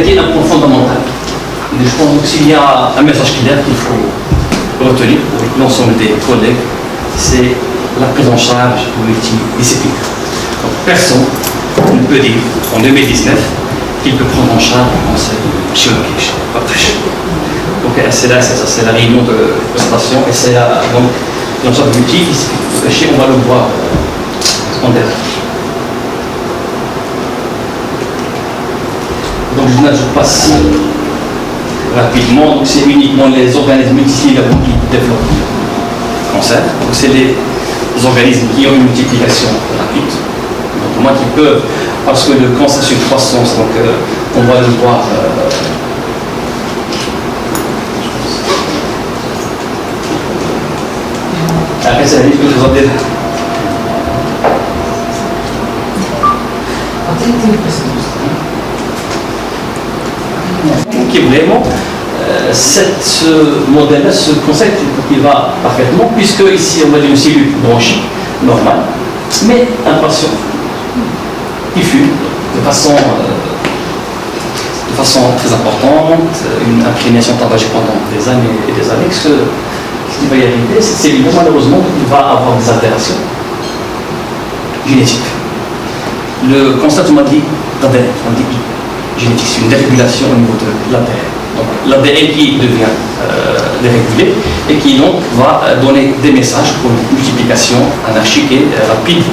dit un point fondamental. Et je pense que s'il y a un message clair qu'il faut retenir pour l'ensemble des collègues, c'est la prise en charge multidisciplinaire. Donc personne ne peut dire en 2019 qu'il peut prendre en charge un cancer chirurgical. Donc c'est la réunion de prestation et c'est donc l'ensemble multidisciplinaire. On va le voir en détail. Donc je passe rapidement. Donc c'est uniquement les organismes multicellullaires qui développent le cancer. Donc c'est les organismes qui ont une multiplication rapide. Donc moi qui peuvent, parce que le cancer c'est une croissance, donc on va le voir. Après c'est la liste que je vous en donne. Qui est vraiment ce modèle-là, ce concept qui va parfaitement, puisque ici on va dire une cellule bronchique normale, mais un patient qui fume de façon très importante, une imprégnation tabagique pendant des années et des années, ce qui va y arriver, cette cellule malheureusement il va avoir des altérations génétiques. Le constat on m'a dit d'ADN, on dit génétique, c'est une dérégulation au niveau de l'ADN. Donc l'ADN qui devient dérégulé et qui donc va donner des messages pour une multiplication anarchique et rapide.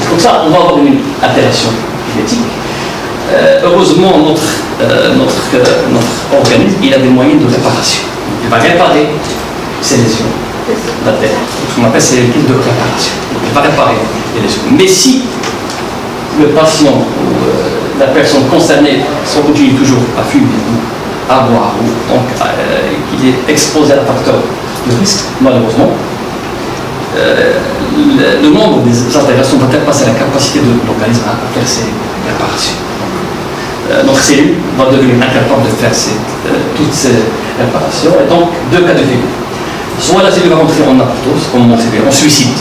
Donc ça, on va avoir une altération génétique. Heureusement, notre organisme, il a des moyens de réparation. Il va réparer ces lésions d'ADN. Ce qu'on appelle ces l'équipe de réparation. Donc il va réparer les lésions. Mais si le patient ou la personne concernée continue toujours à fumer ou à boire, ou donc qu'il est exposé à un facteur de risque, malheureusement, le nombre des altérations va dépasser la capacité de l'organisme à faire ces réparations. Notre cellule va devenir incapable de faire toutes ces réparations, et donc deux cas de figure. Soit la cellule va rentrer en apoptose, comme on sait en suicide,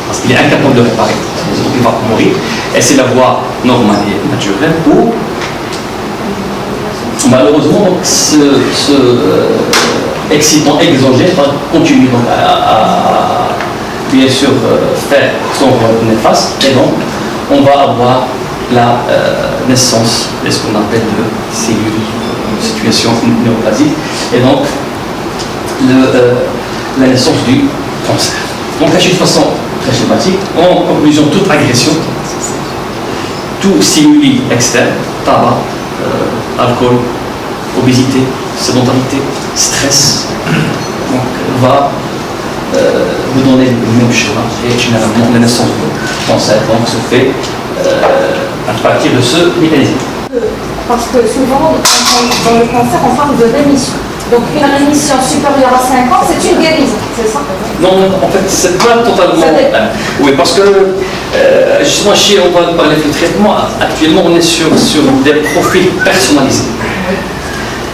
parce qu'il est incapable de réparer, donc il va mourir, et c'est la voie normale et naturelle, ou malheureusement ce excitant exogène va continuer donc, à bien sûr faire son rôle néfaste, et donc on va avoir la naissance de ce qu'on appelle de cellules en situation néoplasique, et donc la naissance du cancer. Donc de façon très schématique, en conclusion, toute agression, tout stimuli externe, tabac, alcool, obésité, sédentarité, stress, donc, va vous donner le même schéma, et généralement la naissance du cancer donc, se fait à partir de ce mécanisme. Parce que souvent, dans le cancer, on parle de rémission. Donc une rémission supérieure à 5 ans, c'est une guérison, c'est ça? Non, en fait, c'est pas totalement. Oui, parce que justement, on va parler du traitement. Actuellement, on est sur des profils personnalisés.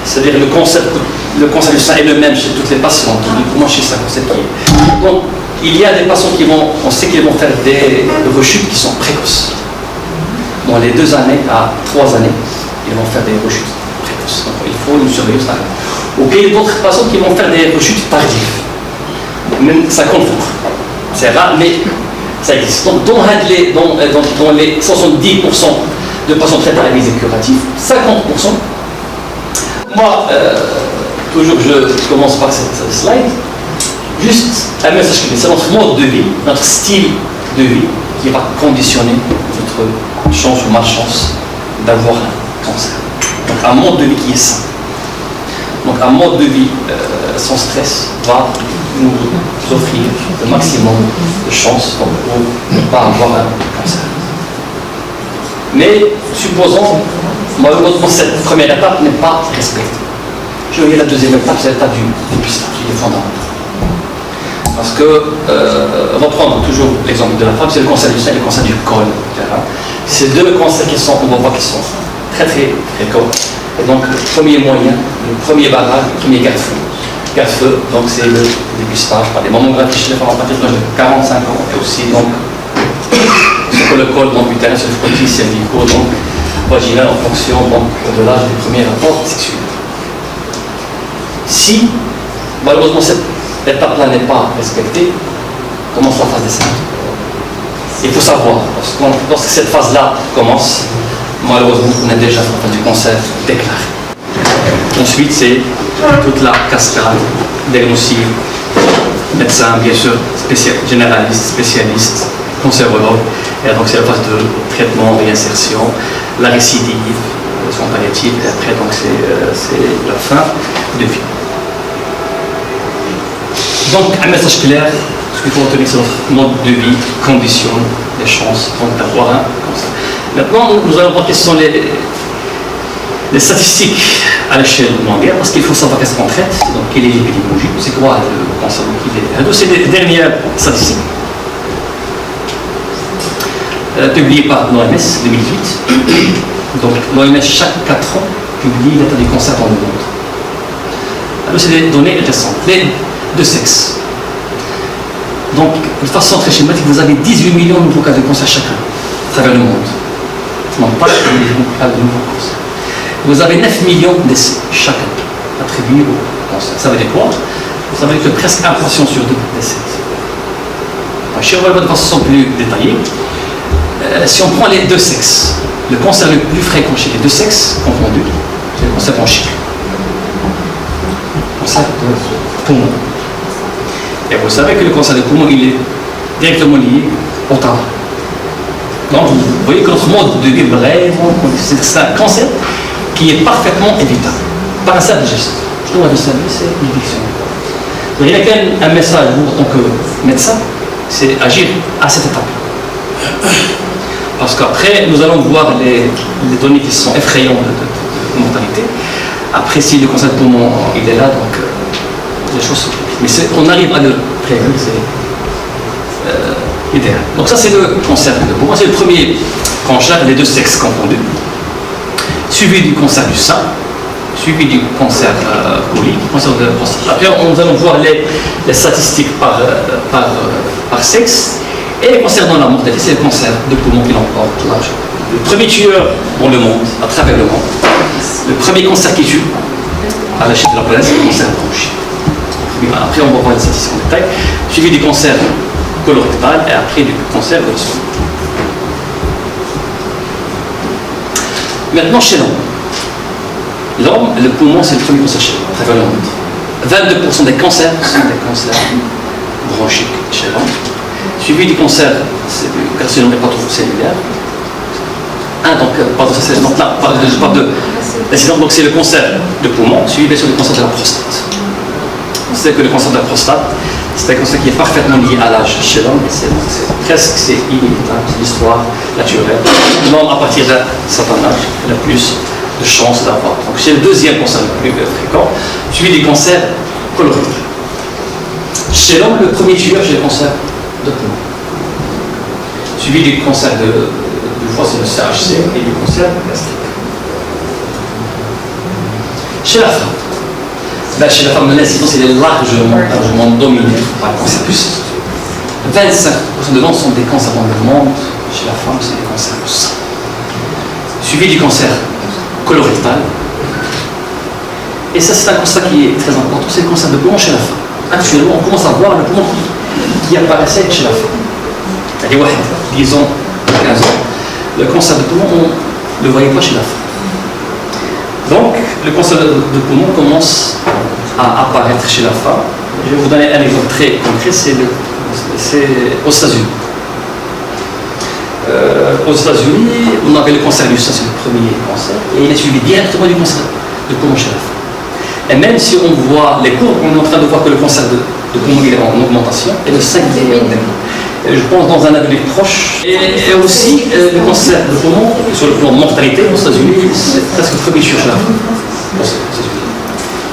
C'est-à-dire le concept du sein est le même chez toutes les patients. Comment chez ça, concept qui est. Donc, il y a des patients on sait qu'ils vont faire des rechutes qui sont précoces. Dans les 2 années à 3 années, ils vont faire des rechutes précoces. Donc, il faut une surveillance. Ou bien d'autres patients qui vont faire des rechutes tardives. Même ça confond. C'est rare, mais ça existe. Donc, dans les 70% de patients traités à visée curative, 50%. Moi, toujours je commence par cette slide. Juste un message clé. C'est notre mode de vie, notre style de vie qui va conditionner notre chance ou malchance d'avoir un cancer. Donc, un mode de vie qui est sain. Donc un mode de vie sans stress va nous offrir le maximum de chances pour ne pas avoir un cancer. Mais supposons, malheureusement, cette première étape n'est pas respectée. Je vais la deuxième étape, c'est l'étape du dépistage, qui est fondamental. Parce que, on va prendre toujours l'exemple de la femme, c'est le cancer du sein et le cancer du col. Ces deux cancers on va voir qu'ils sont très précoces. Et donc le premier moyen, le premier barrage, le premier garde-feu, donc c'est le dépistage par des mammographies chez les femmes à partir de 45 ans, et aussi donc ce que le col donc utérin, c'est le frottis cervicaux, donc vaginale en fonction donc, de l'âge du premier rapport sexuel. Si, malheureusement, cette étape-là n'est pas respectée, commence la phase des symptômes. Il faut savoir, lorsque cette phase-là commence, malheureusement, on est déjà en phase du cancer déclaré. Ensuite, c'est toute la cascade, diagnostic, médecin, bien sûr, généraliste, spécialiste, cancérologue, et donc c'est la phase de traitement, réinsertion, la récidive, soins palliatifs, et après, donc c'est la fin de vie. Donc, un message clair, ce qu'il faut retenir, c'est notre mode de vie conditionne les chances d'avoir un cancer. Maintenant, nous allons voir quelles sont les statistiques à l'échelle mondiale, parce qu'il faut savoir qu'est-ce qu'on traite, donc quelle est l'épidémiologie, c'est quoi le cancer, c'est les dernières statistiques publiées par l'OMS 2018. Donc l'OMS chaque 4 ans publie l'état du cancer dans le monde. Alors c'est des données récentes, les deux sexes. Donc de façon très schématique, vous avez 18 millions de nouveaux cas de cancer chaque année à travers le monde. Non pas de nouveaux cas de nouveaux cancers. Vous avez 9 millions de décès chaque année attribués au cancer. Ça veut dire quoi? Ça veut dire que presque 1% sur 2 décès. Si on va voir de façon plus détaillée, si on prend les deux sexes, le cancer le plus fréquent chez les deux sexes confondus, c'est le cancer bronchique. Le cancer de poumon. Et vous savez que le cancer de poumon, il est directement lié au tabac. Donc vous voyez que notre mode de vie vraiment, c'est un cancer qui est parfaitement évitable par un simple geste. Je dois le savoir, c'est l'éviction. Il y a quand même un message, vous, en tant que médecin, c'est agir à cette étape. Parce qu'après, nous allons voir les données qui sont effrayantes de mortalité. Après, si le cancer de poumon il est là, donc les choses sont compliquées. Mais on arrive à le prévenir, c'est idéal. Donc ça, c'est le cancer de poumon. C'est le premier cancer des deux sexes confondus. Suivi du cancer du sein, suivi du cancer colique, cancer de prostate. Après, nous allons voir les statistiques par sexe. Et concernant la mortalité, c'est le cancer de poumon qui l'emporte largement. Le premier tueur dans le monde, à travers le monde, le premier cancer qui tue à l'échelle de la planète, c'est le cancer bronchique. Après, on va voir les statistiques en détail, suivi du cancer colorectal et après du cancer de l'estomac. Maintenant, chez l'homme. L'homme, le poumon, c'est le premier cancer chez l'homme, à travers le monde. 22% des cancers sont des cancers bronchiques chez l'homme. Suivi du cancer, c'est du carcinome hépatocellulaire. Donc, pardon, ça c'est donc là, je parle de l'accident, donc c'est le cancer de poumon, suivi bien sûr du cancer de la prostate. C'est que le cancer de la prostate, c'est un cancer qui est parfaitement lié à l'âge chez l'homme, c'est inévitable, c'est l'histoire naturelle. L'homme, à partir d'un certain âge, il a plus de chances d'avoir. Donc c'est le deuxième cancer le plus fréquent, suivi du cancer colorectal. Chez l'homme, le premier tueur, c'est le cancer de poumon. Suivi du cancer du foie, c'est le CHC, et du cancer gastrique. Chez la femme, chez la femme, l'incidence est largement dominée par le cancer plus. 25% de l'homme sont des cancers dans le monde. Chez la femme, c'est des cancers du sein. Suivi du cancer colorectal. Et ça, c'est un constat qui est très important, c'est le cancer de poumon chez la femme. Actuellement, on commence à voir le poumon qui apparaissait chez la femme. Il y a 10 ans, 15 ans. Le cancer de poumon, on ne le voyait pas chez la femme. Donc, le cancer de poumon commence à apparaître chez la femme. Je vais vous donner un exemple très concret, c'est aux États-Unis. Aux États-Unis, on avait le cancer du sein, c'est le premier cancer, et il est suivi directement du cancer de poumon chez la femme. Et même si on voit les courbes, on est en train de voir que le cancer de poumon est en augmentation, et le sein est en développement. Je pense dans un avenir proche. Et aussi, le cancer de poumon, sur le plan de mortalité aux États-Unis, c'est presque le premier chez la femme.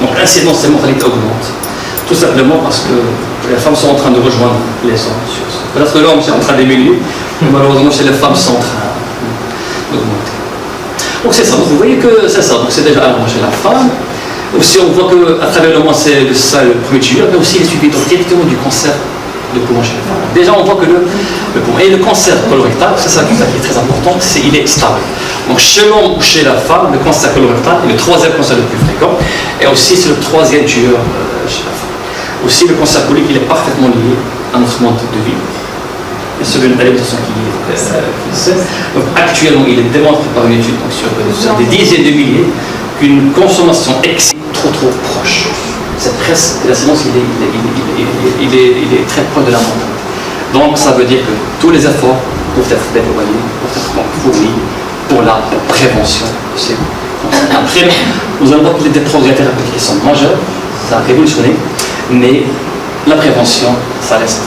Donc l'incidence de mortalité augmente. Tout simplement parce que les femmes sont en train de rejoindre les hommes sur ça. Peut-être que l'homme est en train de diminuer, mais malheureusement chez les femmes sont en train d'augmenter. Donc c'est ça, donc vous voyez que c'est ça, donc c'est déjà un chez la femme. Aussi on voit qu'à travers le monde c'est ça le premier tueur, mais aussi il est suivi directement du cancer de poumon chez les femmes. Déjà on voit que le poumon et le cancer colorectal, c'est ça qui est très important, il est stable. Donc chez l'homme ou chez la femme, le cancer colorectal est le troisième cancer le plus fréquent, et aussi c'est le troisième tueur chez la femme. Aussi le cancer colique, il est parfaitement lié à notre mode de vie. Et selon une alimentation qui est donc actuellement, il est démontré par une étude donc, sur des dizaines de milliers qu'une consommation trop proche. C'est presque, la séance, il est très proche de la mort. Donc ça veut dire que tous les efforts doivent être déployés, doivent être fournis pour la prévention de ces cancers. Après, nous allons voir qu'il y a des progrès thérapeutiques qui sont majeurs, ça a révolutionné, mais la prévention, ça reste.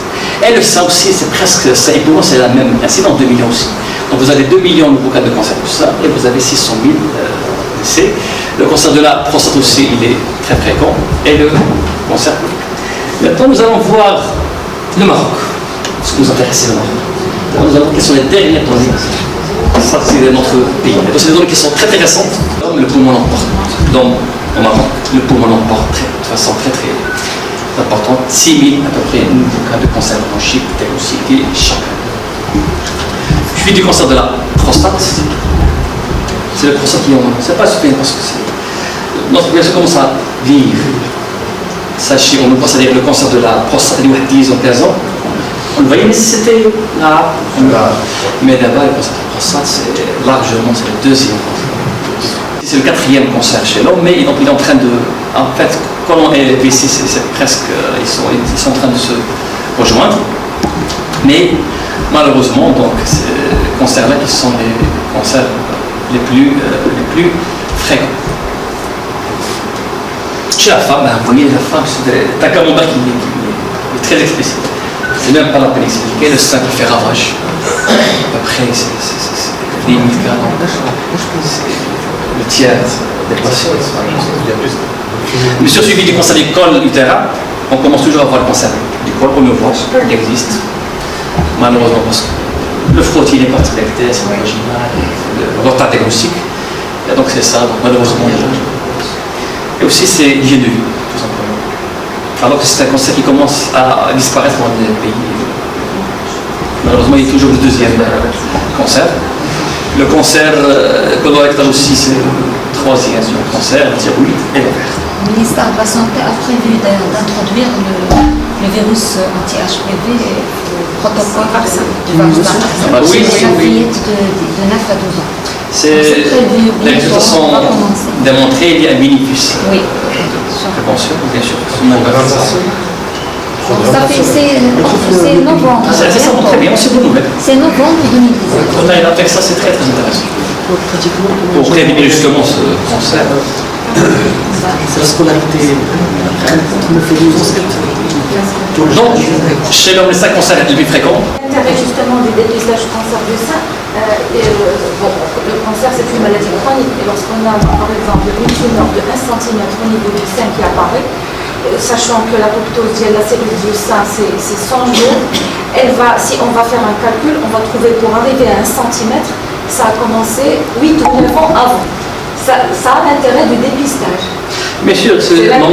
Et le sein aussi, c'est presque ça, et pour moi c'est la même incidence, 2 millions aussi. Donc vous avez 2 millions de nouveaux cas de cancer du sein et vous avez 600 000 décès. Le cancer de la prostate aussi, il est très fréquent, et le cancer colique. Maintenant, nous allons voir le Maroc. Ce qui nous intéresse, c'est le Maroc. Maintenant, nous allons voir quelles sont les dernières données. Ça, c'est notre pays. Donc, c'est des données qui sont très intéressantes. Le poumon l'emporte. Donc, au Maroc, le poumon l'emporte de façon très importante. 6 000 à peu près nouveaux cas de cancer bronchique diagnostiqués chaque année. Puis du cancer de la prostate. C'est le prostate qui en a. C'est pas suffisant parce que notre population commence à vivre. Sachez, on ne peut pas dire le cancer de la prostate il y a 10 ou 15 ans. On le voyait, mais c'était rare. Mais là-bas, le cancer de la prostate, c'est largement, c'est le deuxième cancer. C'est le quatrième cancer chez l'homme, mais il est en train de. En fait, quand on est ici, c'est presque. Ils sont en train de se rejoindre. Mais malheureusement, donc, ces cancers-là qui sont les cancers les plus fréquents. Chez la femme, vous voyez, la femme, c'est un camembert qui est très explicite. C'est même pas la peine d'expliquer, le sein qui fait ravage. À peu près, c'est 10 000 cas, c'est le tiers des patients. Mais sur suivi du cancer du col utérin, on commence toujours à voir le cancer du col, on le voit, il existe. Malheureusement, parce que le frottis n'est pas respecté, c'est original, le retard diagnostique. Et donc c'est ça, donc malheureusement, il y a. Et aussi, c'est l'hygiène de vie, tout simplement. Alors que c'est un cancer qui commence à disparaître dans les pays. Malheureusement, il est toujours le deuxième cancer. Le cancer colorectal aussi, c'est le troisième cancer, le thyroïde et l'ovaire. Le ministère de la Santé a prévu d'introduire le virus anti-HPV et le protocole du vaccin. Oui. La fillette de 9 à 12 ans. Les résultats sont démontrés, il y a un bénéfice. Oui. Prévention, bien sûr. C'est novembre. Ça montre très bien, c'est une bonne nouvelle. C'est novembre 2019. Avec ça, c'est très intéressant. Pour prévenir justement ce cancer. La scolarité ne fait 12 ans, donc, chez l'homme, les 5 cancers les plus fréquents. L'intérêt justement du dépistage du cancer du sein, le cancer c'est une maladie chronique et lorsqu'on a par exemple une tumeur de 1 cm au niveau du sein qui apparaît, sachant que l'apoptose de la cellule du sein c'est 100 jours, si on va faire un calcul, on va trouver pour arriver à 1 cm, ça a commencé 8 ou 9 ans avant. Ça a l'intérêt du dépistage. Bien sûr, c'est avant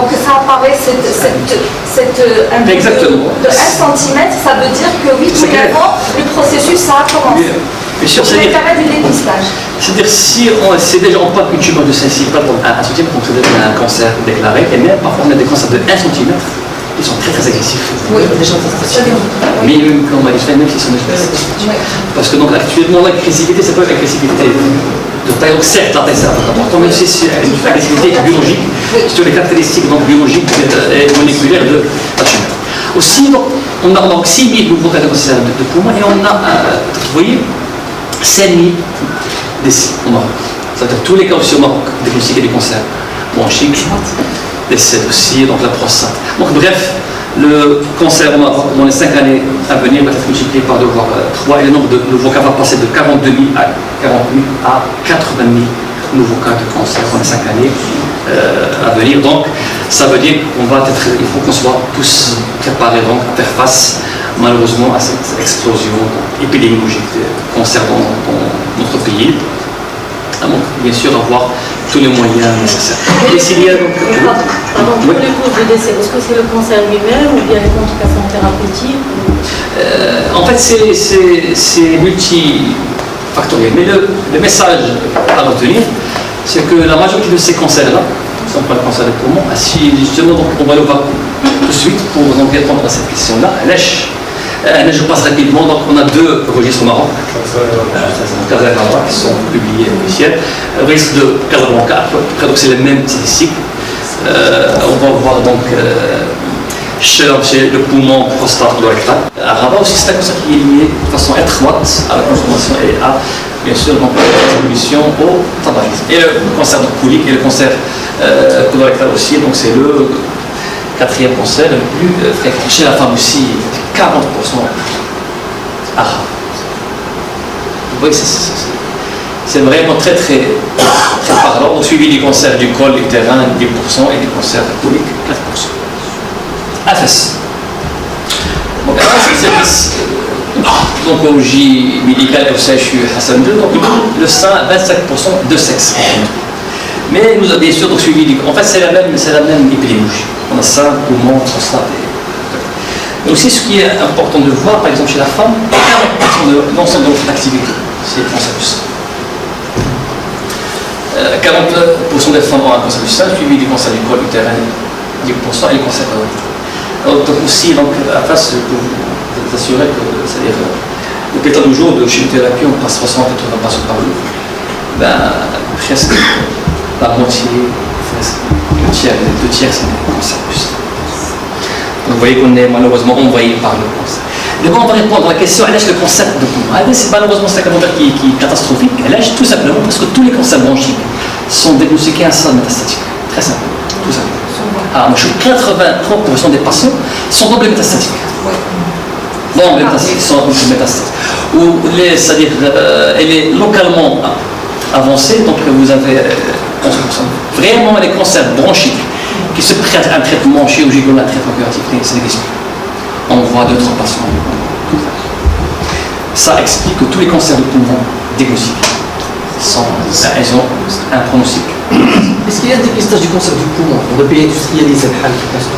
que ça apparaisse, exactement. De 1 cm, ça veut dire que 8 ou 9 ans, le processus ça a commencé. Bien sûr, c'est l'intérêt du dépistage. C'est-à-dire, si c'est déjà on pas une tumeur de 5 cm, pas pour 1 cm, donc c'est un cancer déclaré, et même parfois on a des cancers de 1 cm, ils sont très agressifs. Oui, déjà mais même quand on va les faire, même s'ils sont agressifs. Oui. Parce que donc actuellement l'agressivité, c'est pas une agressivité de taille, donc certes la taille c'est important, mais aussi c'est une agressivité biologique sur les caractéristiques donc, biologiques et moléculaires de la tumeur. Aussi, donc, on a donc 6 000 nouveaux cas de cancer de poumon et on a, vous voyez, 5 000 décès au Maroc. C'est-à-dire tous les cas aussi au Maroc diagnostiqués du cancer bronchique, décès aussi, donc la prostate. Donc bref, le cancer au Maroc dans les 5 années à venir va être multiplié par 2 voire 3 et le nombre de nouveaux cas va passer de 42 000 à 40 000 à 80 000 nouveaux cas de cancer dans les 5 années à venir. Donc ça veut dire qu'il faut qu'on soit tous préparés donc, à faire face malheureusement à cette explosion épidémiologique de cancer dans notre pays. Donc, bien sûr, avoir tous les moyens nécessaires. Et s'il y a donc. Pour les causes de décès, est-ce que c'est le cancer lui-même ou bien les complications thérapeutiques En fait, c'est factoriel. Mais le message à retenir, c'est que la majorité de ces cancers-là, si on prend le cancer du poumon, si justement donc, on va le voir tout de suite pour donc répondre à cette question-là, je passe rapidement, donc on a deux registres au Maroc, Casablanca qui sont publiés officiels, le registre de Casablanca, donc c'est les mêmes statistiques. On va voir donc chez le poumon, prostate, colorectal. À Rabat aussi, c'est un cancer qui est lié de façon étroite à la consommation et à, bien sûr, donc, l'exposition au tabagisme. Et le cancer de colique et le cancer colorectal aussi, donc c'est le quatrième cancer le plus fréquent. Chez la femme aussi, 40% arabe. Vous voyez, c'est vraiment très parlant. Suivi du cancer du col utérin, 10% et du cancer colique, 4%. AFS. Donc, AFS, c'est l'oncologie médicale au CHU Hassan II, donc le sein, 25% de sexe. Mais nous avons bien sûr donc, suivi, en fait c'est la même épidémiologie. On a sein, poumon, prostate. Mais aussi ce qui est important de voir, par exemple chez la femme, 40% de l'ensemble de notre activité, c'est le cancer du sein. 40% des femmes ont un cancer du sein, suivi du cancer du col utérin, 10% et le cancer colorectal. Donc aussi, donc, à face, pour vous assurer que, c'est-à-dire, l'hôpital du jour de chimiothérapie, on passe 380 patients par jour. Presque la moitié, presque le tiers, les 2 tiers, c'est des cancers du sein. Donc vous voyez qu'on est malheureusement envahi par le cancer. D'abord, on va répondre à la question, est-ce le cancer de poumon? C'est malheureusement un commentaire qui est catastrophique. Tout simplement parce que tous les cancers bronchiques sont diagnostiqués à un stade métastatique. Très simplement, tout simplement. Alors, moi, je suis 80% des patients sont donc métastatiques. Donc, métastatiques sont métastatiques. C'est-à-dire, elle est localement avancée, donc vous avez 11%. Vraiment, les cancers bronchiques qui se prêtent à un traitement chirurgical, un traitement curatif, c'est des questions. On voit 2-3 patients. Ça explique que tous les cancers de poumon diagnostiqués ils ont un pronostic. Est-ce qu'il y a un dépistage du cancer du poumon dans le pays industrialisé, le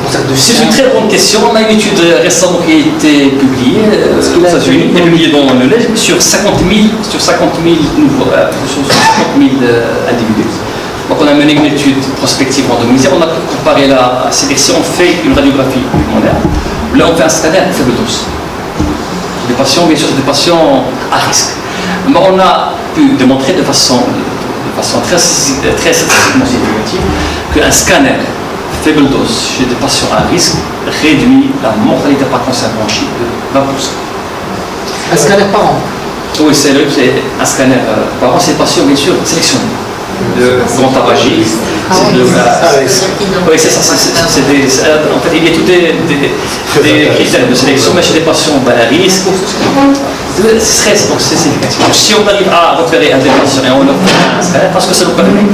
cancer du sein? C'est une très bonne question. On a une étude récente qui a été publiée aux États-Unis, publiée dans le LEG, sur 50 000 individus. Donc on a mené une étude prospective randomisée. On a comparé la sélection, on fait une radiographie pulmonaire. Là, on fait un scanner à faible dose. Des patients, bien sûr, des patients à risque. Mais on a pu démontrer de façon très statistiquement significative qu'un scanner faible dose chez des patients à risque réduit la mortalité par cancer bronchique de 20%. Un scanner par an? Oui, c'est un scanner par an. C'est des patients, bien sûr, sélectionnés. De grand tabagisme. Oui, c'est ça. En fait, il y a tous des critères de sélection, mais chez des patients à risque, donc c'est significatif. Si on arrive à repérer un des patients et on leur fait un scanner, parce que ça nous permet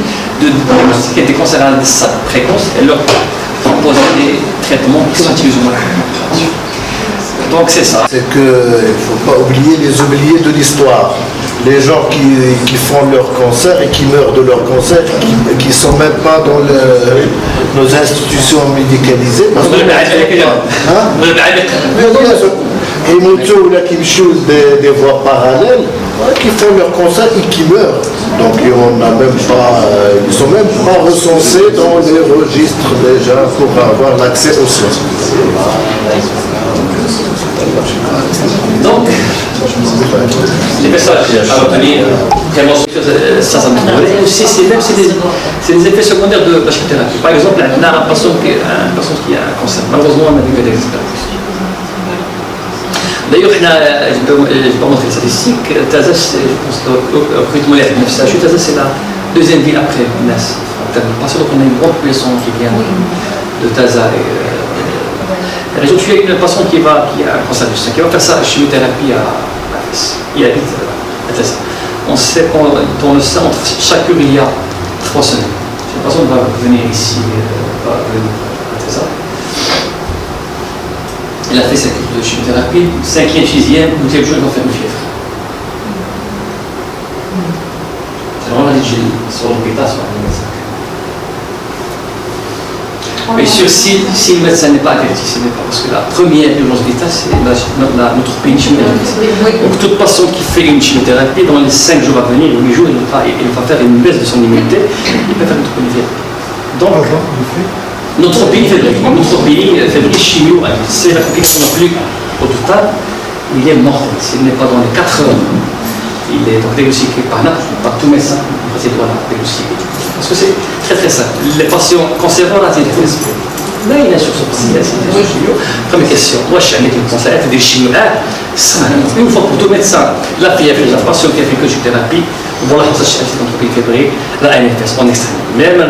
de diagnostiquer des cancers à des stades précoces et leur proposer des traitements qui sont plus ou moins curatifs. Donc c'est ça. C'est qu'il ne faut pas oublier les oubliés de l'histoire. Les gens qui font leur cancer et qui meurent de leur cancer, qui ne sont même pas dans nos institutions médicalisées. Parce que, et moto là qui me des voies parallèles, qui font leur cancer et qui meurent. Donc on n'a même pas, ils ne sont même pas recensés dans les registres déjà pour avoir l'accès aux soins. Donc, les messages à retenir, vraiment, ça me brûle. Et aussi, c'est des effets secondaires de la chimiothérapie. Par exemple, on a un patient qui a un cancer. Malheureusement, on a vu que des expertises. D'ailleurs, je vais pas montrer les statistiques. Tazas, je pense que Tazas, c'est la deuxième ville après Nas. En termes de patients, donc on a une grande population qui vient de Taza. Je suis avec une patiente qui a un cancer du sein, qui va faire sa chimiothérapie à Fès. Il habite à Taza. On sait que dans le sein, entre chaque cure, il y a 3 semaines. Cette patiente va venir ici, va venir à Taza. Elle a fait sa cure de chimiothérapie, 5e, 6e, 12e jour, elle va faire une fièvre. C'est vraiment la vigile sur l'hôpital, sur la médecin. Bien sûr, si le médecin n'est pas averti, ce n'est pas parce que la première urgence vitale, c'est notre chimiothérapie. Donc, toute patient qui fait une chimiothérapie, dans les 5 jours à venir, 8 jours, il va faire une baisse de son immunité, il peut faire une neutropénie. Donc, neutropénie fébrile, chimio, c'est la complication la plus hôpital, il est mortel. S'il n'est pas dans les 4 heures, il est donc diagnostiqué par tout médecin, c'est doit diagnostiquer. Parce que c'est très très simple. Les patients cancéreux, là, c'est là, il est sur ce patient, c'est chimio. Première question, moi je suis un cancer, des chimio, une fois pour tout médecin, la fièvre, la patient qui a fait que thérapie, voilà, ça c'est l'entropie fébrile, la NFS en extrême. Même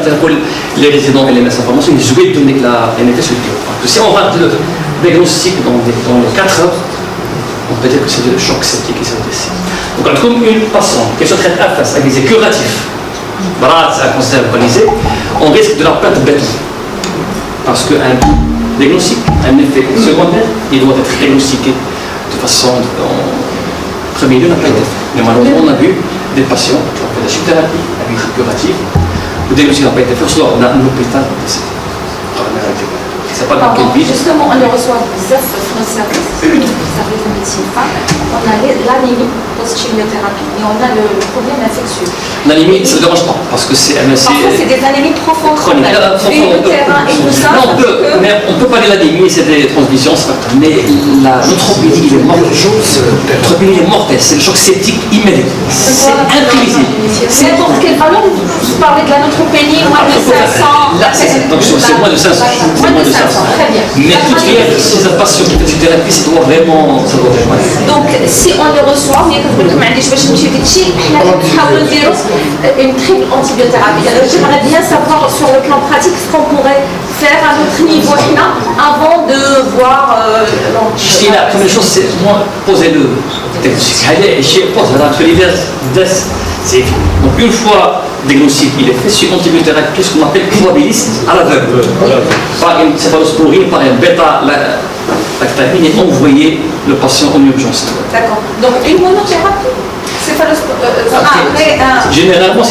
les résidents et les médecins formation, ils oublient de donner que la NFS est pire. Parce que si on va le diagnostic dans les 4 heures, on peut dire que c'est le choc septique qui s'est décidé. Donc, comme une patiente qui se traite à face avec des curatifs, c'est un cancer localisé, on risque de la perte de béton. Parce qu'un diagnostic, un effet secondaire, il doit être diagnostiqué de façon en premier lieu n'a pas été fait. Mais malheureusement, on a vu des patients qui ont fait de la chimiothérapie avec des curatifs, le diagnostic n'a pas été fait, soit on a un hôpital décédé. C'est pas dans quelle ville. Justement, on les reçoit dans nos services, service de médecine femme, on a l'anémie post-chimiothérapie et on a le problème infectieux. L'anémie, ça ne dérange pas, parce que c'est parfois, c'est des anémies profondes. Chroniques. Le terrain et tout ça. Mais on peut parler de l'anémie, c'est des transmissions, mais la neutropénie, il est mortel. Neutropénie, il est mortel, c'est le choc septique immédiat. C'est imprévisible. N'importe quelle valeur, vous parlez de la neutropénie, moins de 500. Là, donc c'est moins de 500. Très bien. Mais toute si un patient qui fait une thérapie, ça doit vraiment être. Donc, si on les reçoit, bien que vous le معليش باش نمشي في الشيء, احنا نحاولوا نديروا une triple antibiothérapie. Alors, j'aimerais bien savoir sur le plan pratique ce qu'on pourrait faire à notre niveau avant de voir Si la première chose, c'est moi poser le diagnostic. Donc une fois diagnostic, il est fait sur antibiothérapie, ce qu'on appelle probabiliste à l'aveugle. Par une céphalosporine, par un bêta-lactamine et envoyer le patient en urgence. D'accord. Donc une monothérapie, généralement,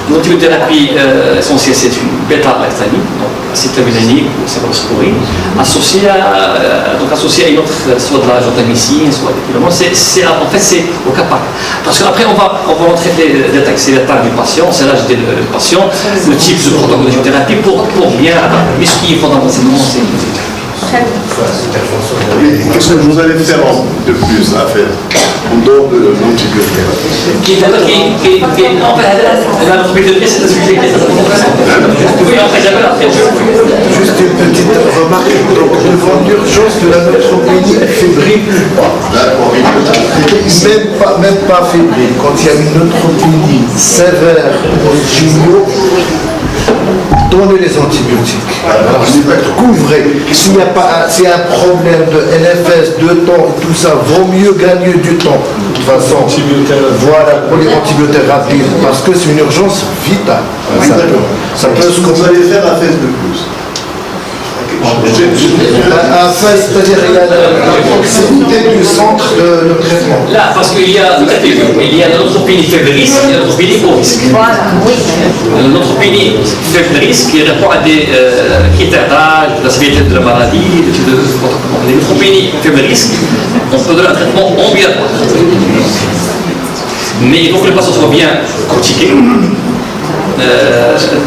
l'antibiothérapie essentielle, c'est une bêta-lactamine, donc acétamidinique ou céphalosporine, associée à une autre, soit de la gentamicine, soit des kilomètres. En fait, c'est au cas par cas. Parce qu'après, on va rentrer les détails. C'est l'état du patient, c'est l'âge du patient, le type de protocole de thérapie pour bien adapter. Mais ce qui est fondamentalement, c'est qu'est-ce que vous allez faire de plus à faire en dehors de l'antibiothérapie? En fait, la neutropénie, c'est un sujet qui est juste une petite remarque. Donc, devant l'urgence de la neutropénie fébrile ou pas. D'accord. Même pas fébrile. Quand il y a une neutropénie sévère au chimio, donnez les antibiotiques. Alors, couvrez. S'il y a un problème de NFS, de temps, tout ça, vaut mieux gagner du temps. De toute façon, voilà, pour les antibiothérapies, parce que c'est une urgence vitale. Ça peut ce que vous allez faire à FES de plus. C'est-à-dire il y a la proximité du centre de traitement. Là, parce qu'il y a l'neutropénie faible risque et la neutropénie haut risque. Voilà, oui. La neutropénie faible risque qui répond à des critères d'âge, de la sévérité de la maladie, de protocole. Les neutropénies faible risque, on peut donner un traitement ambulatoire. Mais il faut que le patient soit bien cortiqué.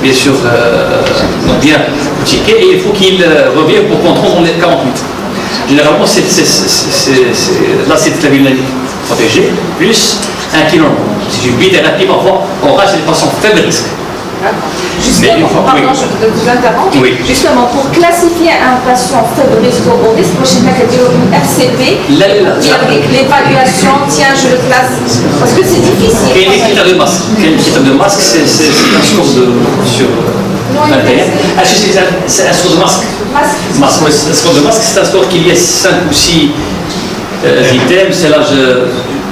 Bien sûr, bien cortiqué, et il faut qu'il revienne pour contrôle dans les 48. Généralement, là, c'est de la ville protégée, plus 1 kg. C'est une bithérapie, parfois, on reste les patients faibles risque. Justement, pardon, je peux vous interrompre. Oui. Justement, pour classifier un patient faible risque ou haut risque, moi je sais pas qu'il y a une RCP, avec l'évaluation, tiens, je le classe, parce que c'est difficile. Et les critères de masque. Les critères de masque, c'est un score sur l'intérieur. C'est un score de masque. Un score de masque, c'est un score qu'il y a 5 ou 6 items, c'est l'âge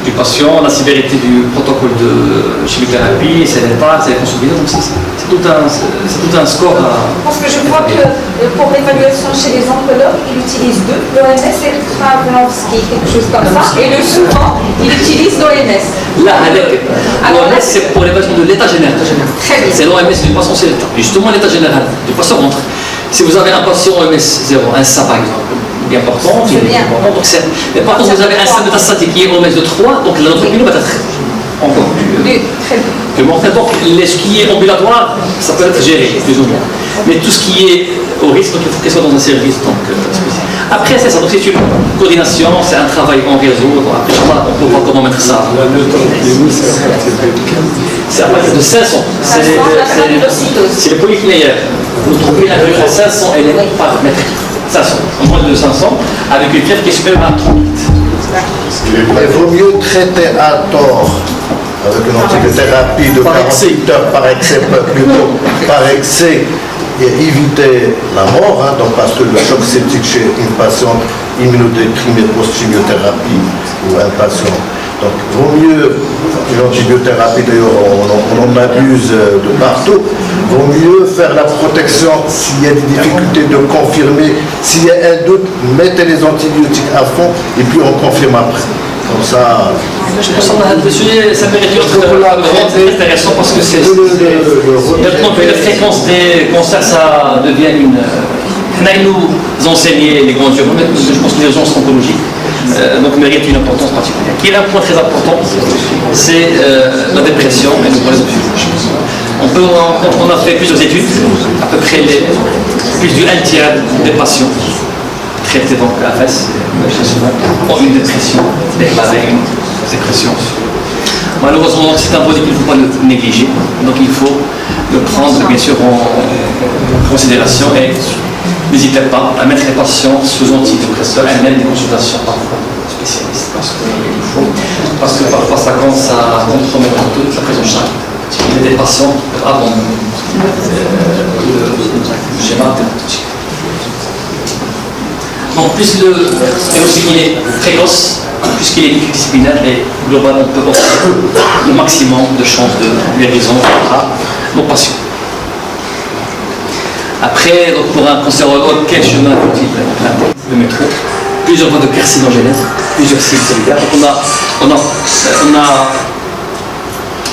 du patient, la sévérité du protocole de chimiothérapie, c'est l'état, c'est les consommés, donc c'est tout un score à... Parce que je vois que pour l'évaluation chez les oncologues, ils utilisent deux, l'OMS et le Kravlovski, quelque chose comme ça, et le souvent, ils utilisent l'OMS. Là, l'OMS, c'est pour l'évaluation de l'état général. Très bien. C'est l'OMS, d'une façon, c'est l'état. Justement, l'état général, de quoi ça montre? Si vous avez un patient OMS 0, un SAP par exemple, bien important, C'est bien. donc mais par contre, vous avez un SAP métastatique qui est OMS de 3, donc la notre va être encore plus. Très bien. Donc, ce qui est ambulatoire, ça peut être géré, plus ou moins. Mais tout ce qui est au risque, donc il faut qu'elle soit dans un service. Après, c'est ça. Donc, c'est une coordination, c'est un travail en réseau. Donc, après, on peut voir comment mettre ça. C'est à partir de 500. C'est le polycléaire. Vous trouvez la greffe à 500 élèves par mètre. 500. En moins de 500, avec une greffe qui est supérieure à 30. Il vaut mieux traiter à tort avec une antibiothérapie de 48 heures par excès, plutôt par excès, et éviter la mort, hein, donc parce que le choc septique chez une patiente immunodéprimée post-chimiothérapie ou un patient. Donc, il vaut mieux une antibiothérapie, d'ailleurs, on en abuse de partout. Il vaut mieux faire la protection s'il y a des difficultés de confirmer. S'il y a un doute, mettez les antibiotiques à fond et puis on confirme après. Comme ça. Le sujet, ça mérite très intéressant parce que c'est. Maintenant que la fréquence des cancers, ça devient une. On a nous enseigner les grands urgences, je pense que les urgences oncologiques donc méritent une importance particulière. Qui est un point très important, c'est la dépression et le problème de on a fait plusieurs études, à peu près plus du 1/3 des patients traités donc à FES ont une dépression, déclaré une dépression. Malheureusement, c'est un produit qu'il ne faut pas négliger, donc il faut le prendre bien sûr en considération et n'hésitez pas à mettre les patients sous antidépresseurs et même des consultations parfois spécialistes parce que parfois ça commence à compromettre toute la prise en charge. Il y a des patients qui peuvent abandonner le schéma thérapeutique. Donc plus le diagnostic est précoce, puisqu'il est multidisciplinaire et globalement on peut offrir le maximum de chances de guérison à nos patients. Après, donc pour un cancérologue, quel chemin faut-il le métro? Plusieurs voies de carcinogénèse, plusieurs cibles cellulaires. Donc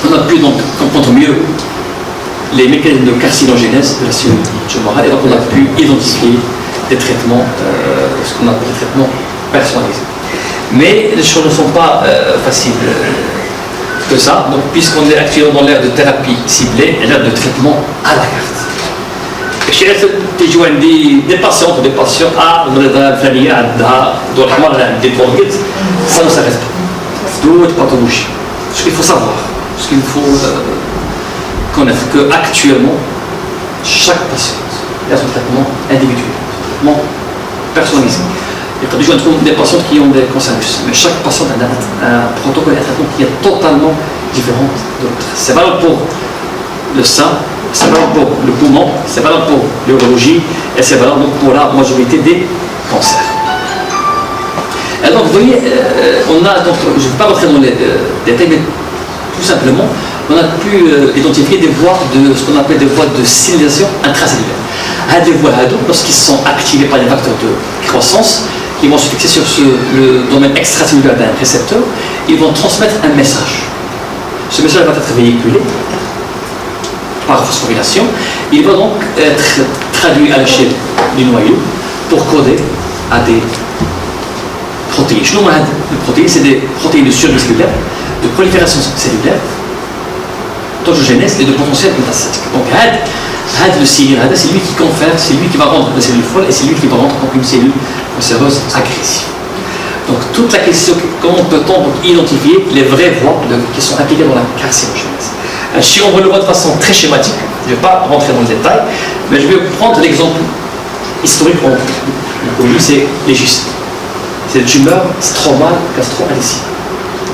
on a pu donc comprendre mieux les mécanismes de carcinogénèse de la cellule tumorale et donc on a pu identifier des traitements, ce qu'on appelle des traitements personnalisés. Mais les choses ne sont pas faciles que ça, donc puisqu'on est actuellement dans l'ère de thérapie ciblée et l'ère de traitement à la carte. Chez des patientes ou des patients ça ne s'arrête pas. D'autres pathologies. Ce qu'il faut savoir, ce qu'il faut connaître, qu'actuellement, chaque patient a son traitement individuel, personnalisé. Il faut toujours trouver des patients qui ont des cancers, mais chaque patient a un protocole et un traitement qui est totalement différent de l'autre. C'est valable pour le sein, c'est valable pour le poumon, c'est valable pour l'urologie et c'est valable pour la majorité des cancers. Et donc, vous voyez, on a donc, je ne vais pas rentrer dans les détails, mais tout simplement, on a pu identifier des voies de ce qu'on appelle des voies de signalisation intracellulaire. Des voies, lorsqu'ils sont activés par des facteurs de croissance, qui vont se fixer sur le domaine extracellulaire d'un récepteur, ils vont transmettre un message. Ce message va être véhiculé par phosphorylation. Il va donc être traduit à l'échelle du noyau pour coder à des protéines. Les protéines, c'est des protéines de survie cellulaire, de prolifération cellulaire, d'autogénèse et de potentiel métastatique. Donc, le signal, c'est lui qui confère, c'est lui qui va rendre la cellule folle et c'est lui qui va rendre une cellule cancéreuse agressive. Donc, toute la question, comment peut-on identifier les vraies voies qui sont impliquées dans la carcinogénèse? Si on le voit de façon très schématique, je ne vais pas rentrer dans le détail, mais je vais prendre l'exemple historique connu, c'est les gystes. C'est les tumeurs stromales gastro-intestinales.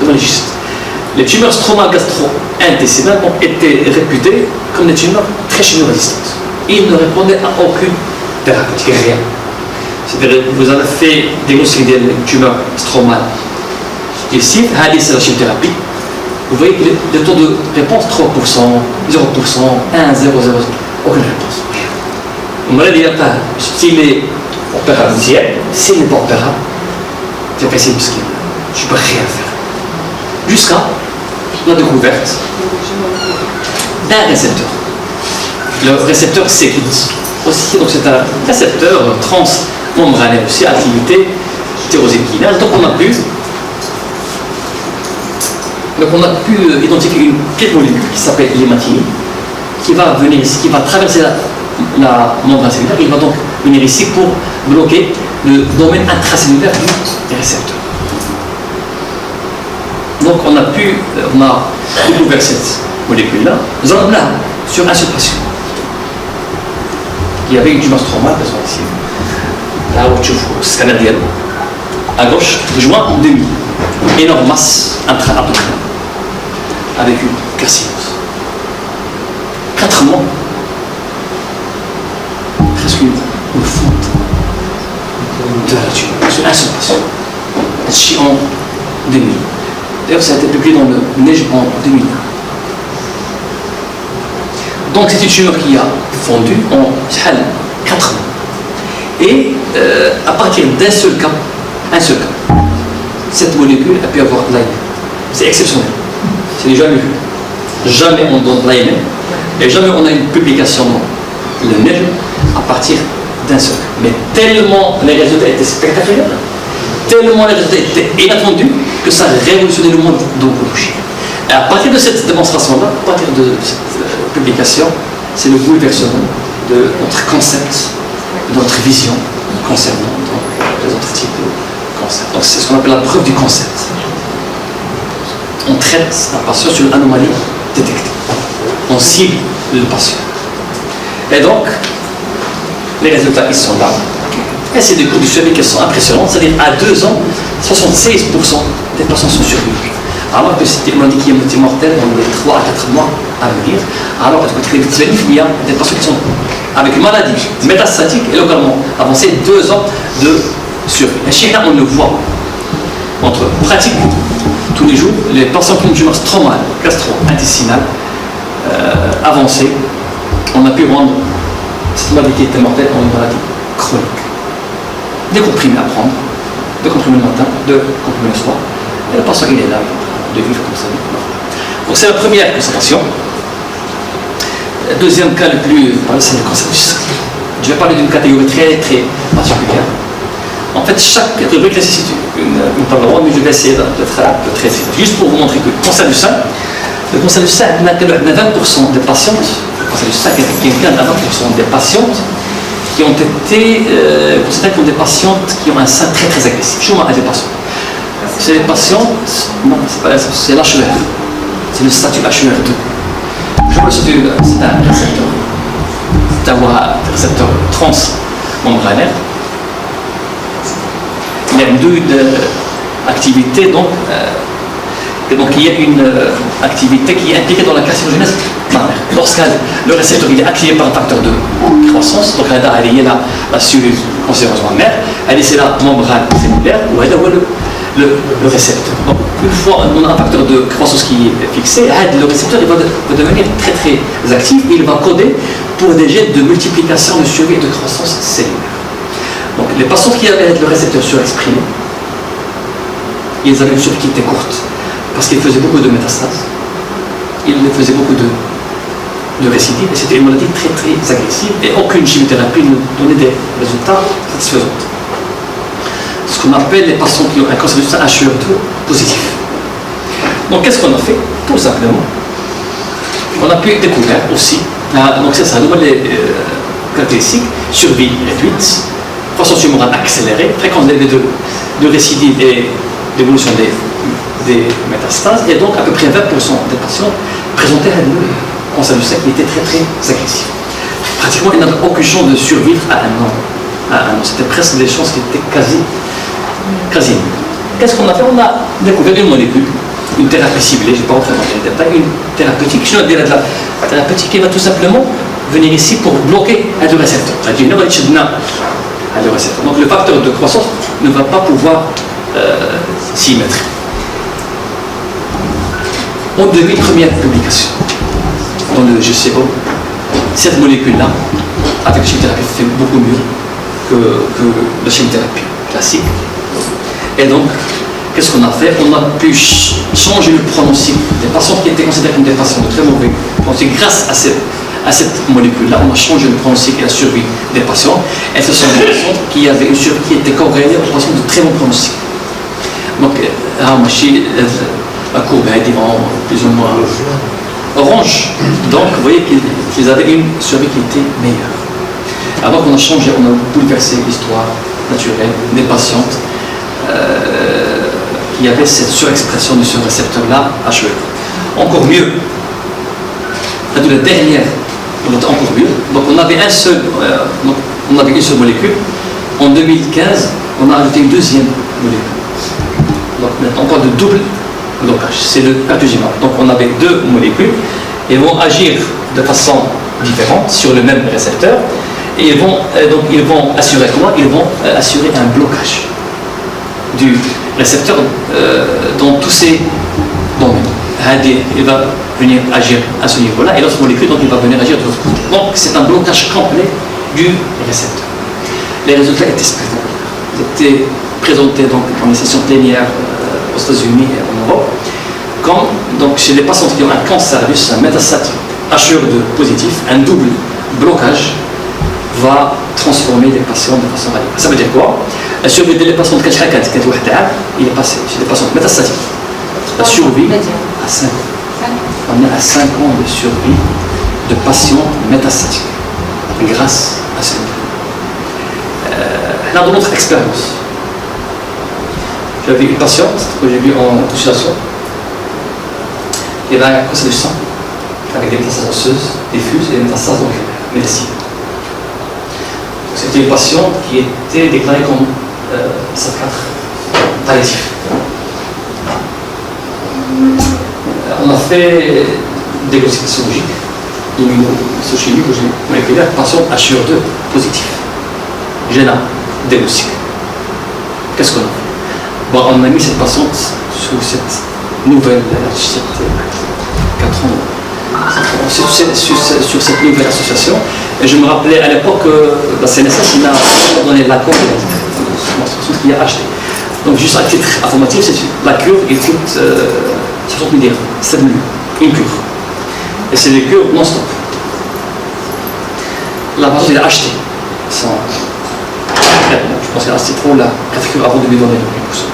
Devant les gystes. Les tumeurs stromales gastro-intestinales ont été réputées comme des tumeurs très chimio-résistantes. Ils ne répondaient à aucune thérapeutique, rien. C'est-à-dire, vous avez fait diagnostiquer des tumeurs stromales. Ici, c'est la chimiothérapie. vous voyez que le taux de réponse 3%, 0%, 1, 0, 0, aucune réponse. On va dire s'il est opérable, s'il n'est pas opérable, c'est facile parce que je ne peux rien faire. Jusqu'à la découverte d'un récepteur. Le récepteur CKIT aussi, donc c'est un récepteur transmembranaire aussi, activité tyrosine kinase. Donc on a pu identifier une petite molécule qui s'appelle l'hématine, qui va venir ici, qui va traverser la membrane cellulaire, il va donc venir ici pour bloquer le domaine intracellulaire du récepteur. Donc on a découvert cette molécule-là, sur un seul patient. Il y avait une tumeur stromale, ici, là où tu vois, scanner dial, à gauche, joint en demi, énorme masse intra-abdominale, avec une carcinose. 4 mois, presque une fonte de la tumeur, sur un seul patient, ici en 2000. D'ailleurs, ça a été publié dans le Neige en 2001. Donc, c'est une tumeur qui a fondu en 4 mois. Et à partir d'un seul cas, cette molécule a pu avoir de l'AML. C'est exceptionnel. C'est jamais vu. Jamais on donne de l'AML. Et jamais on a une publication dans le Neige à partir d'un seul cas. Mais tellement les résultats étaient spectaculaires, tellement les résultats étaient inattendus, que ça a révolutionné le monde d'oncologie. Et à partir de cette démonstration-là, à partir de cette publication, c'est le bouleversement de notre concept, de notre vision concernant les autres types de cancers. Donc c'est ce qu'on appelle la preuve du concept. On traite un patient sur une anomalie détectée. On cible le patient. Et donc, les résultats, ils sont là. Et c'est des cours du suivi qui sont impressionnants, c'est-à-dire à 2 ans, 76% des patients sont survécus. Alors que c'était une maladie qui est multimortelle dans les 3 à 4 mois à venir. Alors que il y a des patients qui sont avec une maladie métastatique et localement avancée, 2 ans de survie. Et chez nous, on le voit entre pratique tous les jours, les patients qui ont une tumeur stromale, gastro-intestinale avancée, on a pu rendre cette maladie qui était mortelle en une maladie chronique. Des comprimés à prendre, 2 comprimés le matin, 2 comprimés le soir, et le patient il est là, de vivre comme ça. Donc c'est la première constatation. Le deuxième cas le plus, c'est le cancer du sein. Je vais parler d'une catégorie très très particulière. En fait, chaque rubrique nécessite une table ronde, mais je vais essayer d'être très vite. Juste pour vous montrer que le cancer du sein, on a 20% des patientes, le cancer du sein, il y a 20% des patientes qui ont été considérées comme des patientes qui ont un sein très très agressif. Je vous montre des patients. C'est les patientes, non, c'est l'HER, c'est le statut HER2. Je vois le statut, c'est un récepteur, c'est un récepteur transmembranaire. Il y a une activité, donc il y a une activité qui est impliquée dans la carcinogénèse mammaire. Lorsque le récepteur il est activé par un facteur de croissance, donc elle est là, la cellule cancéreuse mammaire, elle est la membrane cellulaire, où elle a le récepteur. Donc, une fois on a un facteur de croissance qui est fixé, le récepteur il va devenir très très actif et il va coder pour des gènes de multiplication, de survie et de croissance cellulaire. Donc les patients qui avaient le récepteur surexprimé, ils avaient une survie qui était courte parce qu'ils faisaient beaucoup de métastases, ils faisaient beaucoup de récidives et c'était une maladie très très agressive et aucune chimiothérapie ne donnait des résultats satisfaisants. Ce qu'on appelle les patients qui ont un cancer du sein HER2 positif. Donc qu'est-ce qu'on a fait? Tout simplement, on a pu découvrir aussi, donc c'est ça, les caractéristiques, survie réduite, croissance tumorale accélérée, fréquence de récidive et d'évolution des métastases, et donc à peu près 20% des patients présentaient un cancer du sein qui était très très agressif. Pratiquement, ils n'avaient aucune chance de survivre à un an. C'était presque des chances qui étaient quasi. Qu'est-ce qu'on a fait? On a découvert une molécule, une thérapie ciblée, je ne vais pas rentrer dans les détails, une thérapeutique. Je vais dire la thérapeutique qui va tout simplement venir ici pour bloquer le récepteur. Donc le facteur de croissance ne va pas pouvoir s'y mettre. On devait première publication dans le GCO. Cette molécule-là, avec la chimiothérapie, fait beaucoup mieux que la chimiothérapie classique. Et donc, qu'est-ce qu'on a fait? On a pu changer le pronostic des patients qui étaient considérés comme des patients de très mauvais pronostic. Grâce à cette molécule-là, on a changé le pronostic et la survie des patients. Et ce sont des patients qui avaient une survie qui était corrélée aux patients de très bon pronostic. Donc, la courbe est plus ou moins orange. Donc, vous voyez qu'ils avaient une survie qui était meilleure. Alors qu'on a changé, on a bouleversé l'histoire naturelle des patientes qui avaient cette surexpression de ce récepteur-là HER. Encore mieux, la dernière, encore mieux. Donc, on avait on avait une seule molécule. En 2015, on a ajouté une deuxième molécule. Donc, maintenant, on parle de double blocage. C'est le pertuzumab. Donc, on avait deux molécules et vont agir de façon différente sur le même récepteur. Et ils vont assurer quoi? Ils vont assurer un blocage du récepteur dans tous ces domaines. Il va venir agir à ce niveau-là et l'autre molécule, donc il va venir agir de l'autre côté. Donc c'est un blocage complet du récepteur. Les résultats étaient spectaculaires. Ils étaient présentés donc dans les sessions plénières aux États-Unis et en Europe. Donc chez les patients qui ont un cancer du sein métastatique HER2 positif, un double blocage va transformer les patients de façon radicale. Ça veut dire quoi? La survie des patients de il est passé chez les patients métastatiques. La survie à 5 ans. On est à 5 ans de survie de patients métastatiques grâce à ce là, dans notre expérience, j'avais une patiente que j'ai vue en consultation. Il avait un cancer du sang avec des métastases osseuses diffuses et des métastases médecines. C'était une patiente qui était déclarée comme stade 4 palliatif. On a fait des diagnostics histologiques, immunohistochimiques ou moléculaires, patiente HER2 positif. GENA, diagnostic. Qu'est-ce qu'on a fait? Bon, on a mis cette patiente sous cette nouvelle, 4 ans, sur cette nouvelle association. Et je me rappelais à l'époque que la CNSS m'a donné l'accord qu'il a acheté. Donc juste à titre informatif, la cure il coûte 60 000 dirhams, 7 000, une cure. Et c'est des cures non-stop. La patiente il a acheté sans... Je pense qu'il a acheté trop la 4 cures avant de lui donner le cours.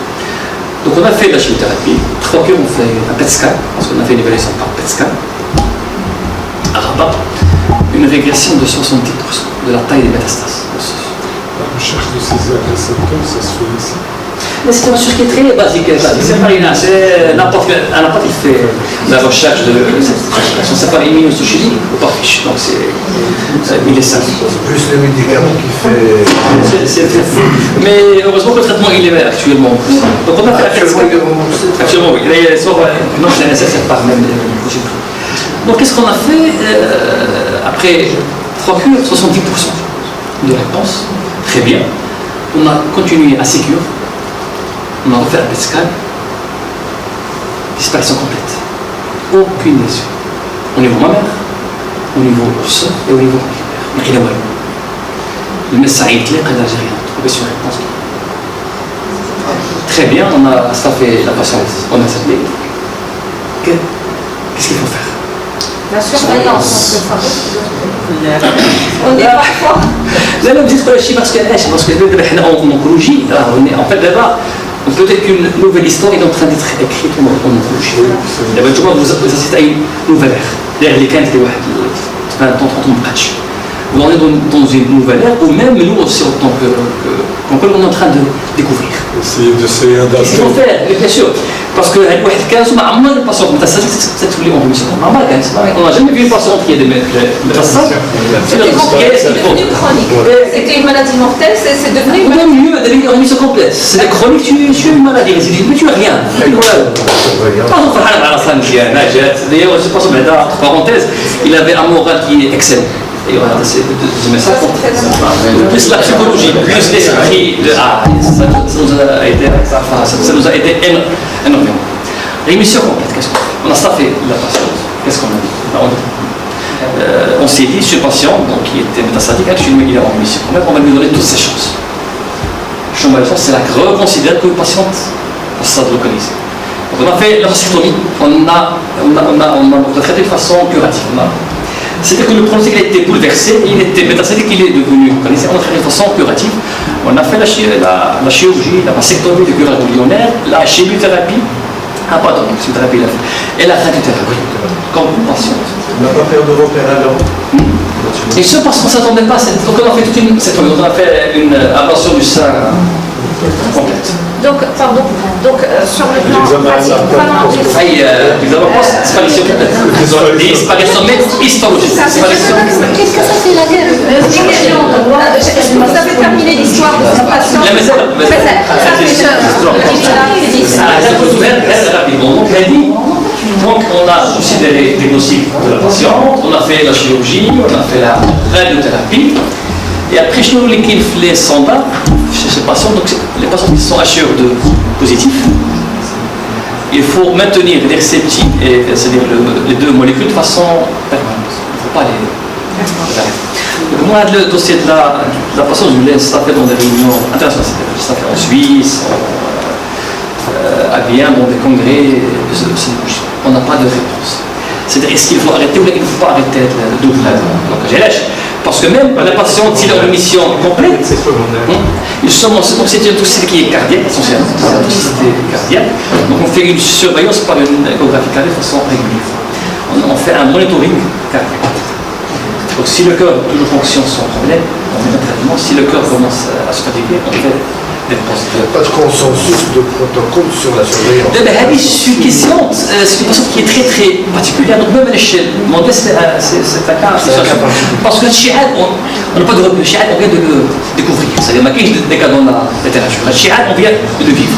Donc on a fait la chimiothérapie, 3 cures on fait un PET scan, parce qu'on a fait une évaluation par PET scan. À Rabat, une régression de 70% de la taille des métastases. La recherche de ces récepteurs, ça se fait ici. Mais c'est une recherche qui est très basique. C'est pas n'importe qui fait la recherche de c'est pas immunohistochimique ou pas fiche. Donc il est simple. C'est plus le médicament qui fait... Mais heureusement que le traitement il est actuellement. Donc on a fait actuellement oui. Il sort non c'est nécessaire par même. Donc qu'est-ce qu'on a fait après 3 cures, 70% de réponse. Très bien. On a continué à sécure. On a refait un PET scan. Disparition complète. Aucune lésion. Au niveau mammaire, au niveau osseux et au niveau capillaire. Le médecin il est près d'Algérien. Trouvé sur réponse. Très bien, on a staffé la patiente. On a cette ligne. Qu'est-ce qu'il faut faire? La surveillance, on est parfois. لا لا بديت كل شيء parce que دابا en oncologie en fait d'abord peut-être qu'une nouvelle histoire est en train d'être écrite en oncologie. دابا نتوما vous assistez à une nouvelle ère اللي كانت لواحد 20 ans 30 ans ما بقاتش. On est dans une nouvelle ère où même nous aussi en tant qu'on est en train de découvrir. Essayer de se réadapter. Qu'est-ce qu'il faut faire? Bien sûr. Parce que واحد كان ما عمر الباسيون métastatique c'est tous les on n'a jamais vu une patiente qui a des métastases. C'est devenu chronique. C'était une maladie mortelle, c'est devenu une même mieux, une rémission complète. C'est chronique, tu as une maladie résiduelle, mais tu n'as rien. Par exemple, d'ailleurs, je pense que parenthèse, il avait un moral qui est excellent. Et voilà, c'est deux messages. Plus la psychologie, plus l'esprit de ça nous a aidé énormément. Rémission complète, qu'est-ce qu'on fait? On a staffé la patiente. Qu'est-ce qu'on a dit? On s'est dit, ce patient, donc, qui était métastatique, actuellement il est en rémission. On va lui donner toutes ses chances. C'est la reconsidère que le patient au stade localisé. Donc on a fait la mastectomie, on a traité de façon curative. C'était que le pronostic a été bouleversé, il était métastatique, il est devenu localisé, on a fait de façon curative. On a fait la chirurgie, la mastectomie, le curage millionnaire, la chimiothérapie, pardon, la chimiothérapie et la radiothérapie, comme patiente. On n'a pas fait de repère alors. Et ce parce qu'on ne s'attendait pas à cette. Donc on a fait toute une. On a fait une ablation du sein complète. Donc, pardon, sur le plan pratique, disparition même histologique. Qu'est-ce que ça fait la guerre? vous avez terminé l'histoire de ce patient. Donc on a considéré les diagnostics de la patiente, on a fait la chirurgie, on a fait la radiothérapie. Et après, chez nous, les standards, chez ces patients, donc les patients qui sont HE2 positifs, il faut maintenir les réceptifs, c'est-à-dire les deux molécules de façon permanente. Il ne faut pas les arrêter. Donc, moi, le dossier de la patiente, je l'ai staffé dans des réunions internationales, je l'ai staffé en Suisse, à Vienne, dans des congrès, on n'a pas de réponse. C'est-à-dire, est-ce qu'il faut arrêter ou il ne faut pas arrêter le double blocage? Parce que même la patiente, s'il est en rémission complète, c'est une toxicité qui est cardiaque, essentiellement, c'est une toxicité cardiaque. Donc on fait une surveillance par une échographie cardiaque de façon régulière. On fait un monitoring cardiaque. Donc si le cœur toujours fonctionne sans problème, on met un traitement. Si le cœur commence à se fatiguer, on fait des pauses. Il n'y a pas de consensus de protocole sur la surveillance. C'est une question qui est très très particulière. Donc même à l'échelle mondiale, c'est un cas. Parce que le chiad, on n'a pas de repère. Le chiad, on vient de le découvrir. C'est-à-dire qu'il y a des cas dans la littérature. Le chiad, on vient de le vivre.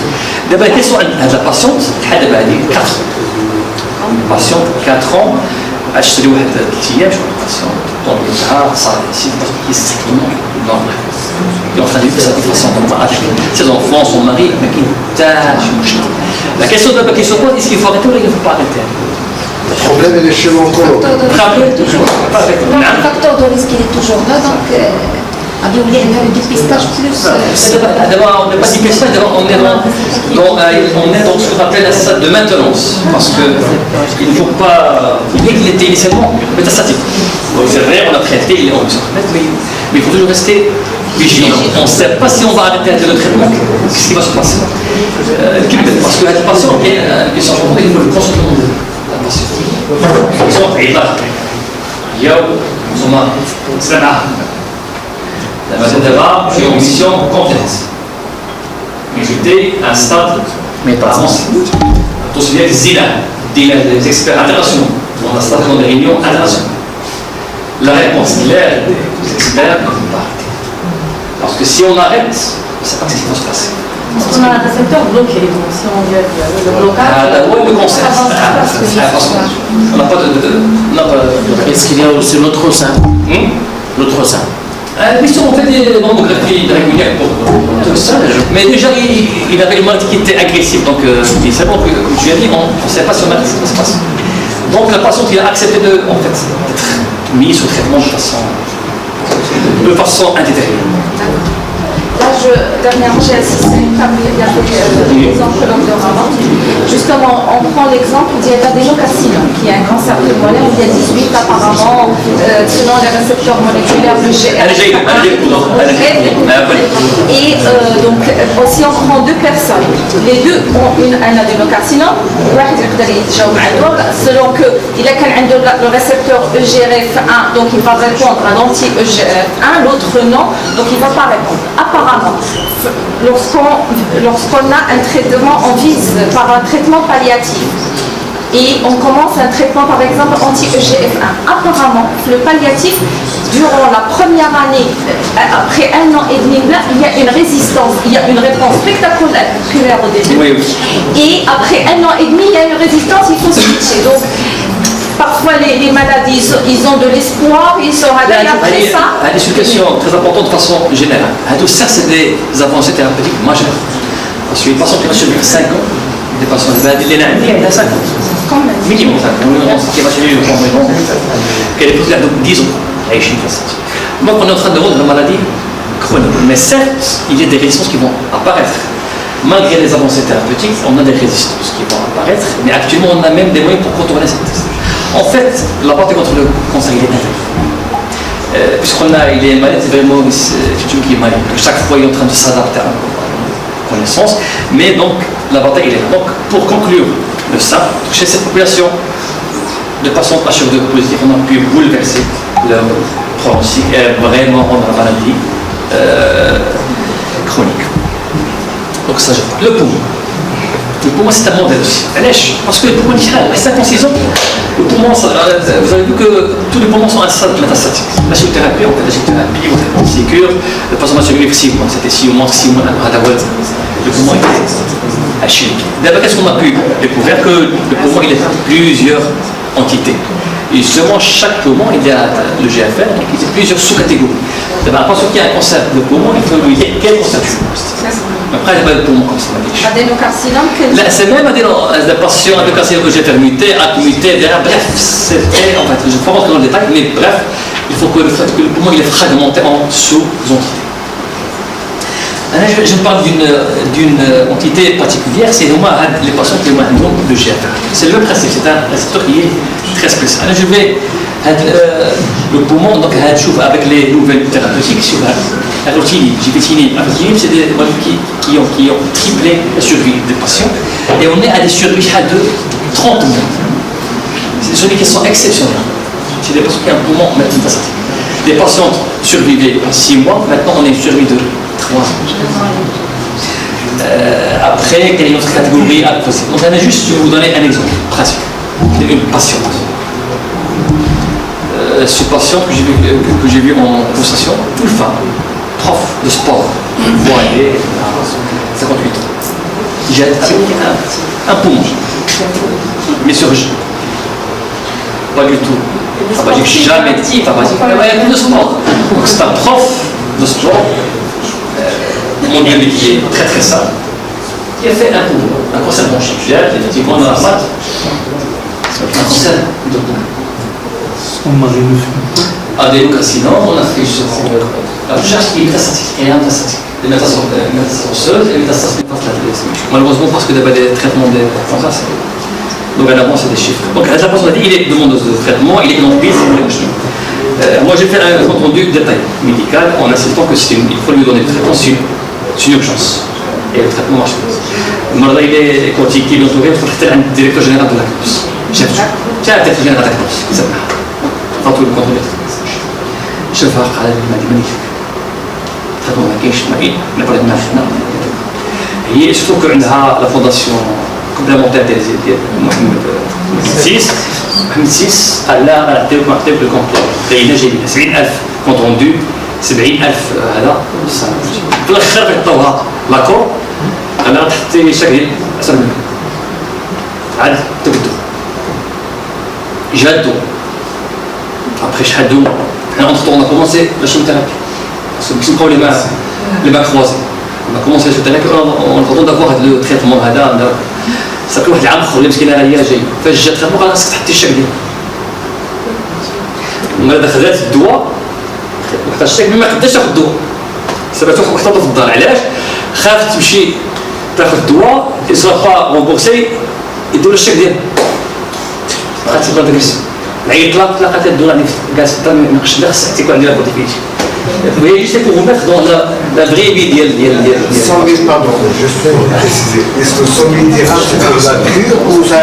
D'abord, la question de la patiente, c'est 4 ans. Une patiente, 4 ans, elle se dit, je suis une patiente, dans le cas, ça, c'est qui est strictement normal. Il est en train de vivre sa vie de façon normale avec ses enfants, son mari, mais qui tâche. La question d'abord qui se pose, est-ce qu'il faut arrêter ou il ne faut pas arrêter? Le problème est chez l'oncologue. Le facteur de risque, il est toujours là, donc il y a le dépistage plus. D'abord, on n'est pas dépistage, on est dans ce qu'on appelle la stade de maintenance. Parce qu'il ne faut pas. Il était initialement métastatique. C'est vrai, on a traité, il est en rémission. Mais il faut toujours rester vigilant. On ne sait pas si on va arrêter le traitement. Qu'est-ce qui va se passer? Parce que la patient est une changement, il faut le consentement de la patiente. Exemple, il va. La matière d'abord, j'ai une mission complète. Mais j'étais à un stade avancé. Tout ce qui est des experts internationaux. On a stade dans des réunions internationales. La réponse claire des experts ne peut pas arrêter. Parce que si on arrête, on ne sait pas ce qui va se passer. Parce qu'on a un récepteur bloqué, donc si on enlève le blocage. D'abord, le concept. On n'a pas de. Est-ce qu'il y a aussi l'autre sein? L'autre sein. On fait des mammographies régulières pour tout ça, mais déjà il avait une maladie qui était agressive, donc c'est bon que, comme tu as dit, on ne sait pas si on a ce qui se passe. Donc la patiente il a accepté d'être mise sous traitement de façon indéterminée. Là, dernièrement, j'ai assisté à une femme qui a fait des oncologues de maman. Justement, on prend l'exemple d'adénocarcinome, qui est un cancer pulmonaire, il y a 18 apparemment, selon les récepteurs moléculaires, le GR. Et donc, si on prend 2 personnes, les deux ont un adénocarcinome, selon qu'il a le récepteur EGRF1, donc il va répondre à l'anti-EGRF1, l'autre non, donc il ne va pas répondre. Apparemment, lorsqu'on a un traitement, on vise par un traitement palliatif et on commence un traitement par exemple anti-EGF1. Apparemment, le palliatif, durant la première année, après 1 an et demi, là, il y a une résistance, il y a une réponse spectaculaire au début. Oui. Et après 1 an et demi, il y a une résistance, il faut switcher. Donc, parfois les maladies, ils ont de l'espoir, ils se réveillent après ça. C'est une question très importante de façon générale. Tout ça, c'est des avancées thérapeutiques majeures. Parce que les patients qui ont survécu 5 ans, des patients, les a 5 ans. Quand même. minimum qui va changer le complément qu'elle est plus là, donc disons donc on est en train de vendre la maladie chronique, mais certes il y a des résistances qui vont apparaître malgré les avancées thérapeutiques. On a des résistances qui vont apparaître, mais actuellement on a même des moyens pour contourner cette test. En fait la bataille contre le cancer il est intéressant puisqu'on a il est malade, c'est vraiment quelqu'un qui est malade, chaque fois il est en train de s'adapter à la connaissance, mais donc la bataille il est là. Donc pour conclure le sein, chez cette population de patients HIV positifs, on a pu bouleverser leur pronostic et vraiment rendre la maladie chronique. Donc ça je parle. Le poumon. Le poumon c'est un modèle aussi. Parce que le poumon, à 56 ans, le poumon, vous avez vu que tous les poumons sont à un stade métastatique. La chimiothérapie, on fait la chimiothérapie, on fait la sécure, le patient va survivre 6 mois. C'était 6 mois, 6 mois, le poumon était chimique. D'abord, qu'est-ce qu'on a pu découvrir? Que le poumon, il est plusieurs entités. Et justement, chaque poumon, il y a le GFR, donc il y a plusieurs sous-catégories. D'abord, un patient qui a un cancer de poumon, il faut lui dire quel cancer tu veux. Après, il n'y a pas de poumon comme ça. Adénocarcinome, c'est même des patients avec carcinome végétal muté, muté, bref, c'était, en fait, je ne vais pas rentrer dans le détail, mais bref, il faut que le poumon il est fragmenté en sous-entités. Je parle d'une entité particulière, c'est les patients qui ont un nombre de GFR. C'est le même principe, c'est un récepteur qui est très spécial. Je vais le poumon, donc avec les nouvelles thérapeutiques, sur la routine, c'est des molécules qui ont triplé la survie des patients, et on est à des survies de 30 mois. C'est des survies qui sont exceptionnelles. C'est des patients qui ont un poumon métastatique. Des patients survivaient 6 mois, maintenant on est une survie de 3 ans. Après, quelle est notre catégorie à possible? Donc, je vais vous donner un exemple pratique d'une patiente. Ce patient que j'ai vu en consultation, toute femme, prof de sport, voyez, 58 ans, j'ai un poumon, mais sur pas du tout. Jamais dit, de sport. Donc c'est un prof de sport, mon Dieu, qui est très très simple, qui a fait un cancer bronchical, effectivement dans la maths, un cancer de poumon. Adénocarcinome, on a fait la recherche qui est métastatique, et métastatique. Les métastases osseuses et les métastases métastases. Malheureusement, parce que d'abord des traitements de cancer, donc à l'avant, c'est des chiffres. Donc la personne a dit il est demandeuse de traitement, il est en piste, moi j'ai fait un compte rendu détail médical en insistant que il faut lui donner le traitement, c'est une urgence. Et le traitement marche pas. Maintenant il est cortiqué, il est entouré, il faut traiter un directeur général de la CNOS. Tiens, le directeur général de la CNOS, c'est ça. Enfin, tout le contrôle de la CNOS. Je vais faire un magnifique. Traitement de la CNOS, il n'a pas de national. Et surtout qu'عندها la fondation complémentaire des Mohamed VI قال لا غنعطيوك الكونتور لقينا جايبين 70000 كونت روندو 70000 هذا في الاخر عطاوها لاكور قال لها تحطي شاك ديال 10 مليون عاد تبدو جادو ابخي شحال دوما حنا اون طون كومونسي لا chimiothérapie parce que باش نبقاو لي ما كروزي on a commencé la chimiothérapie on attend d'avoir le traitement هذا صافي واحد العام اخر مسكينه هي جايه فاش جات الخدمه خلاص تحطي الشاك ديالها ومن دخلت الدواء وحتى الشاك ما قداش تاخذ الدواء سباتو وحطته في الدار علاش خافت تمشي تاخذ الدواء يصرا با رومبورسي يديروا الشاك ديالها بقات تبقى داك العيط لقات الدواء عندي كاس الدار ما نقدرش لا خصك تكون عندي بروتيفيتي Oui, juste pour vous mettre dans la vraie vie d'elle. 100 000, pardon, juste pour préciser. Est-ce que 100 000 dirhams, c'est pour la cure ou ça...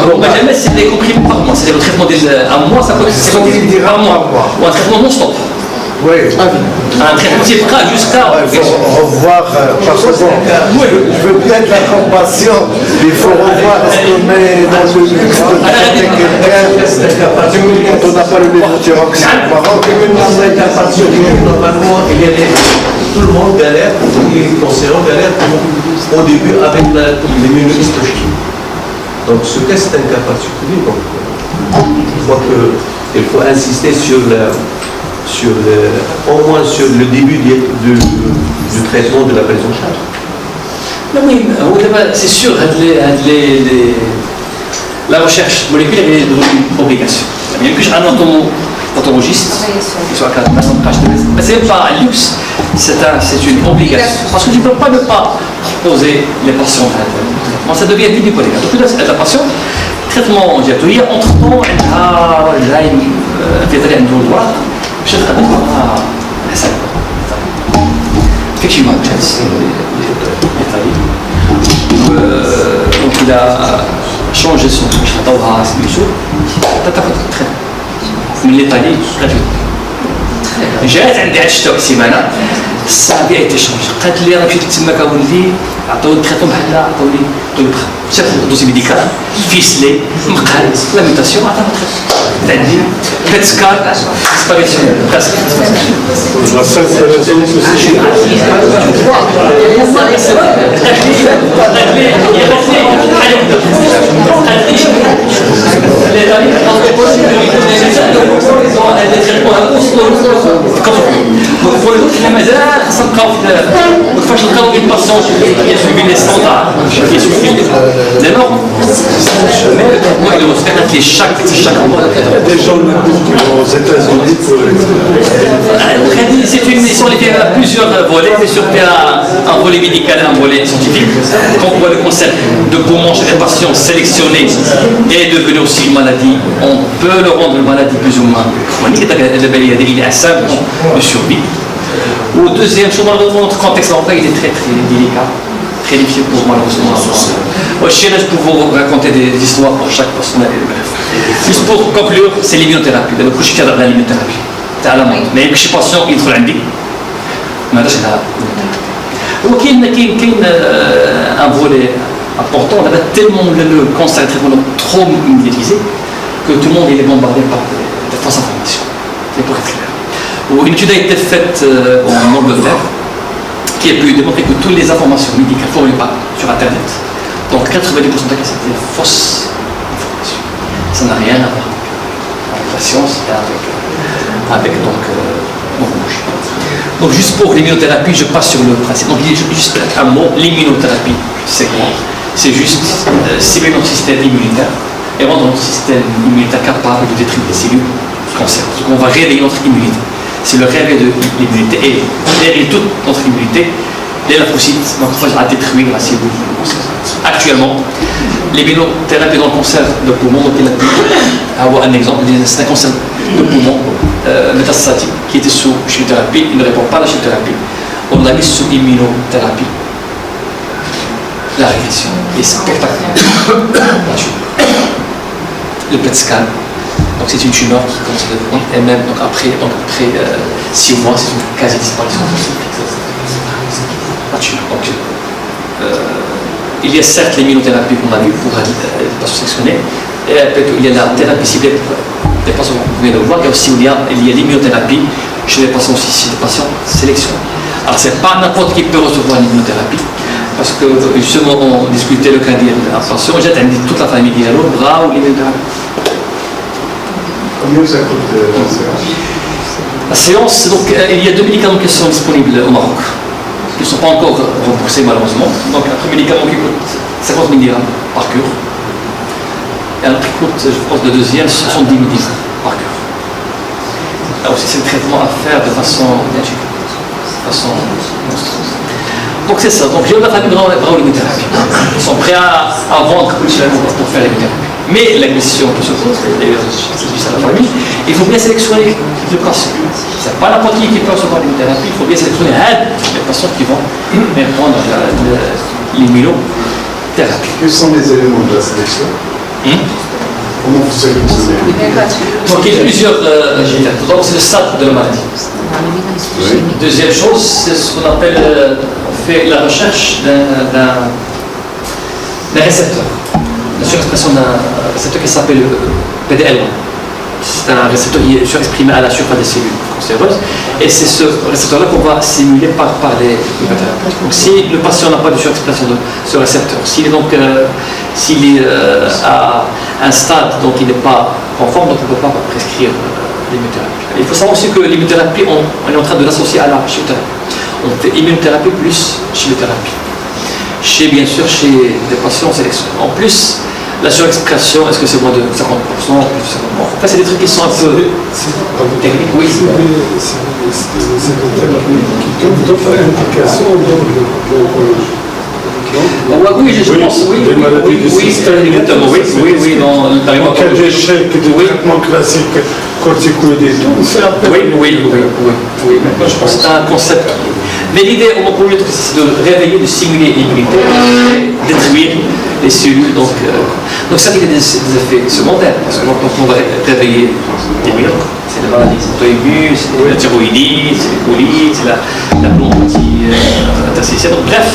Non, jamais c'est des comprimés par mois. C'est le traitement d'un mois, ça coûte 100 000 dirhams par mois. Ou un traitement non-stop. Oui. Un traitement qui est jusqu'à... Il faut revoir, parce que bon, je veux bien être la compassion, mais il faut revoir, est-ce qu'on est dans le luxe de traiter quelqu'un quand on n'a pas le lévothyroxine au Maroc? Normalement, tout le monde galère, les cancéreux galèrent au début avec l'immunohistochimie. Donc ce test est un cas particulier, donc je crois qu'il faut insister au moins sur le début du traitement de la prise en charge. Oui, c'est sûr, la recherche moléculaire est devenue une obligation. Il y a plus un automobiliste qui soit à 4 mais ce n'est pas un luxe, c'est une obligation. Parce que tu ne peux pas ne pas poser les patients à l'intérieur. Ça devient médico-légal. Donc la patient, traitement diététique, entre-temps, elle a fait un droit, je vais faire effectivement, donc il a changé son traitement, من l'Italie gratuitement. جات عندي هاد الشتا سيمانه الصعب été changé. قالت لي راه مشيت تما كولدي عطوني تريتمون بحال عطوني شاف دوسي ميديكال فيسلي مقال لا ميوتاسيون عطاها تريتمون عندي بيت سكار سباغيسيون براسك pour les autres, مازال خصنا نبقاو كيفاش نلقاو une patiente qui a suivi les standards, qui a suivi les normes. Mais on se fait chaque mois. Des gens aux États-Unis pour ils sont à plusieurs volets, mais surtout un volet médical et un volet scientifique. Quand on voit le concept de poumon chez les patients sélectionnés et devenir aussi une maladie, on peut le rendre une maladie plus ou moins chronique. Il est simple de survie. Ou deuxième chose, malheureusement, notre contexte d'emploi il est très délicat, très difficile pour malheureusement. Je peux vous raconter des histoires pour chaque personne. Juste pour conclure, c'est l'immunothérapie. D'abord, je suis dans l'immunothérapie. C'est à la mode. Mais je suis patient, il faut l'indi. Mais là, c'est là. Il y a un volet important. On avait tellement le cancer trop médiatisé que tout le monde est bombardé par des fausses informations. C'est pour être clair. Une étude a été faite en Angleterre qui a pu démontrer que toutes les informations médicales ne fournies pas sur Internet, donc 90% des cas c'était fausses informations. Ça n'a rien à voir avec la science et avec donc juste pour l'immunothérapie, je passe sur le principe. Donc juste un mot, l'immunothérapie, c'est quoi? C'est juste cibler notre système immunitaire et rendre notre système immunitaire capable de détruire les cellules cancéreuses. Donc on va réveiller notre immunité. C'est le réveil de l'immunité et derrière toute notre immunité, les lymphocytes, donc on va détruire la cellule cancéreuse. Actuellement, l'immunothérapie dans le cancer de poumon, donc il a pu avoir un exemple, c'est un cancer de poumon métastatique qui était sous chimiothérapie, il ne répond pas à la chimiothérapie. On l'a mis sous immunothérapie. La régression est spectaculaire. Le PET scan. Donc c'est une tumeur qui commence à devenir, et même donc après 6 mois, c'est une quasi-disparition. La tumeur. Donc, il y a certes l'immunothérapie qu'on a vu pour les patients sélectionnés, et il y a la thérapie ciblée pour les patients que vous venez de voir, et aussi il y a l'immunothérapie chez les patients sélectionnés. Alors c'est pas n'importe qui peut recevoir l'immunothérapie, parce que justement on discutait le cas d'un patient, j'ai attendu toute la famille qui est là, bras ou l'immunothérapie. Combien ça coûte la séance? La séance, donc il y a 2 médicaments qui sont disponibles au Maroc, qui ne sont pas encore remboursés malheureusement. Donc un premier médicament qui coûte 50 mg par cure, et un autre qui coûte, je pense, le deuxième, 70 mg par cure. Là aussi c'est le traitement à faire de façon monstrueuse. Donc c'est ça, donc j'ai la famille vraiment l'immunothérapie. Ils sont prêts à vendre pour faire l'immunothérapie. Mais la question que se pose, d'ailleurs c'est la famille, il faut bien sélectionner le patient. Ce n'est pas n'importe qui peut recevoir l'immunothérapie, il faut bien sélectionner les patients qui vont prendre l'immunothérapie. Quels sont les éléments de la sélection? Comment vous sélectionnez? Donc il y a plusieurs étapes. Donc c'est le stade de la maladie. Oui. Deuxième chose, c'est ce qu'on appelle, on fait la recherche d'un récepteur. La surexpression d'un récepteur qui s'appelle PDL1. C'est un récepteur qui est surexprimé à la surface des cellules cancéreuses. Et c'est ce récepteur-là qu'on va stimuler par les immunothérapies. Donc si le patient n'a pas de surexpression de ce récepteur, s'il est donc à un stade donc il n'est pas conforme, donc on ne peut pas prescrire l'immunothérapie. Il faut savoir aussi que l'immunothérapie, on est en train de l'associer à la chimiothérapie. On fait immunothérapie plus chimiothérapie. Bien sûr chez des patients sélectionnés. En plus, La surexpression, est-ce que c'est moins de 50%, plus de 50%? Enfin, c'est des trucs qui sont un peu techniques, oui. C'est des thèmes qui ont d'autres implications dans l'oncologie. Oui, je pense, oui. Des maladies du système. Exactement, oui, dans En cas d'échec de traitement classique, corticoïde et tout, c'est un peu... Oui. Je pense que c'est un concept. Mais l'idée en oncologie, c'est de réveiller, de stimuler l'immunité, détruire les cellules. Donc ça, il y a des effets secondaires. Parce que quand on va réveiller les murs, c'est la maladie auto-immune, c'est la thyroïdite, c'est les colites, c'est la plombie interstitielle. Donc bref,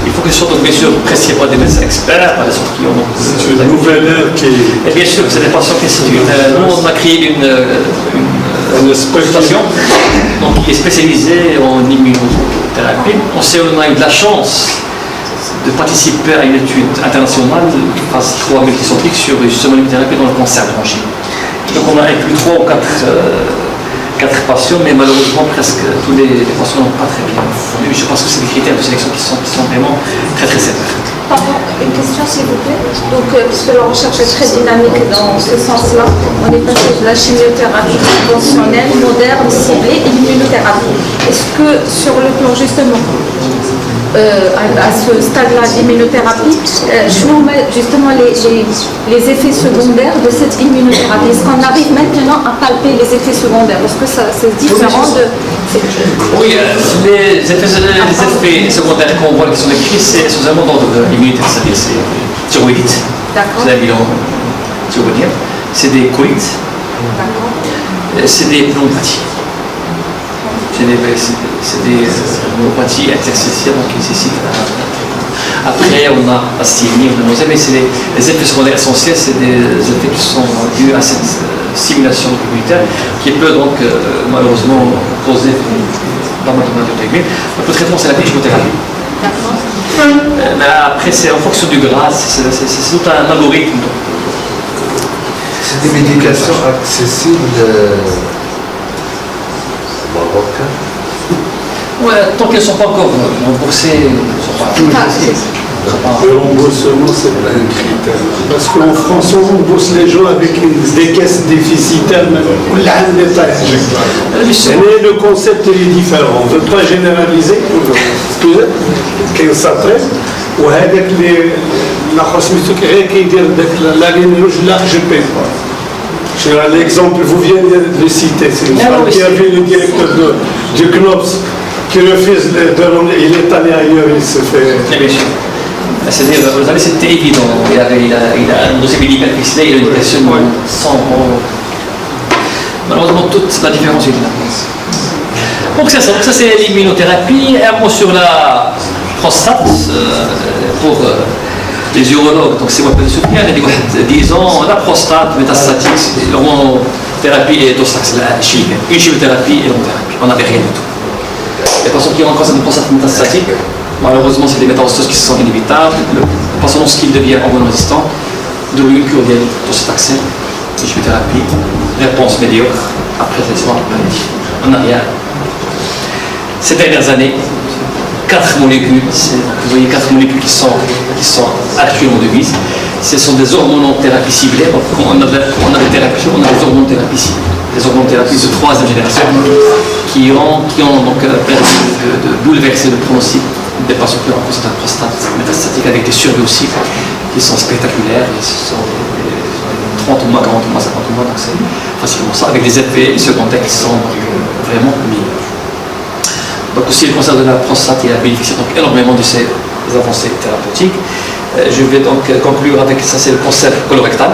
il faut que ce soit donc bien sûr prescrit par des médecins experts, par des gens qui ont... C'est une nouvelle ère qui... Et bien sûr, c'est des patients qui instituent. Nous, on a créé une consultation donc, qui est spécialisée en immunothérapie. On a eu de la chance de participer à une étude internationale, phase 3 multicentrique, sur justement l'immunothérapie dans le cancer de bronchite. Donc on a inclus 3 ou 4 patients, mais malheureusement presque tous les patients n'ont pas très bien répondu. Je pense que c'est des critères de sélection qui sont vraiment très sévères. Pardon, une question s'il vous plaît. Donc, puisque la recherche est très dynamique dans ce sens-là, on est passé de la chimiothérapie conventionnelle, moderne, ciblée et l'immunothérapie. Est-ce que sur le plan justement, à ce stade-là d'immunothérapie, justement les effets secondaires de cette immunothérapie? Est-ce qu'on arrive maintenant à palper les effets secondaires? Parce que c'est différent de... Oui, les effets secondaires qu'on voit qui sont décrits, c'est sous-amment d'ordre de l'immunité, c'est-à-dire c'est thyroïdite, c'est la bilan thyroïdienne, c'est des colites, c'est des pneumopathies. C'est des pneumopathies interstitielles qui nécessitent. Après, on a la styrénie, mais c'est les effets secondaires essentiels, c'est des effets qui sont dus à cette stimulation immunitaire qui peut donc malheureusement causer pas mal de maladies auto-immunes. Le traitement, c'est la chimiothérapie. Mais après, c'est en fonction du grade, c'est tout un algorithme. C'est des médications accessibles au Marocain. Ouais, tant qu'elles ne sont pas encore remboursées, elles ne sont pas. Le remboursement, c'est pas un critère. Parce qu'en France, on rembourse les gens avec des caisses déficitaires, mais le concept est différent. On ne veut pas généraliser, qu'on s'apprête. وهذاك اللي لاخر سميتو غير كيدير داك لا لين روج لا جو باي با. L'exemple, vous venez de le citer, c'est une femme qui a vu le directeur du CNOPS qui refuse de rendre, il est allé ailleurs, il se fait... Bien sûr. C'est-à-dire, vous savez, c'était évident. Il a un dossier médical ficelé, il a une question sans... Malheureusement, toute la différence est là. Donc ça c'est l'immunothérapie. Un mot sur la prostate, pour les urologues, donc c'est moi qui le disons, la prostate métastatique, l'hormonothérapie et une chimiothérapie et l'hormonothérapie. On n'avait rien du tout. Les patients qui ont un cancer de prostate métastatique, malheureusement, c'est des métastases qui sont inévitables. Le patient, lorsqu'il devient hormonorésistant, de une cure d'ostaxène, une chimiothérapie, réponse médiocre, après traitement palliatif. On n'a rien. Ces dernières années, 4 molécules, vous voyez 4 molécules qui sont actuellement de mise. Ce sont des hormonothérapies ciblées. Donc, on a des thérapies, on a des hormonothérapies ciblées. Des hormonothérapies de 3e génération qui ont donc permis de bouleverser le pronostic des patients qui ont un cancer de la prostate métastatique avec des survies aussi qui sont spectaculaires. Ils sont 30 mois, 40 mois, 50 mois, donc c'est facilement ça, avec des effets secondaires qui sont vraiment mineurs. Donc aussi le cancer de la prostate, il a bénéficié donc énormément de ces avancées thérapeutiques. Je vais donc conclure avec ça, c'est le cancer colorectal.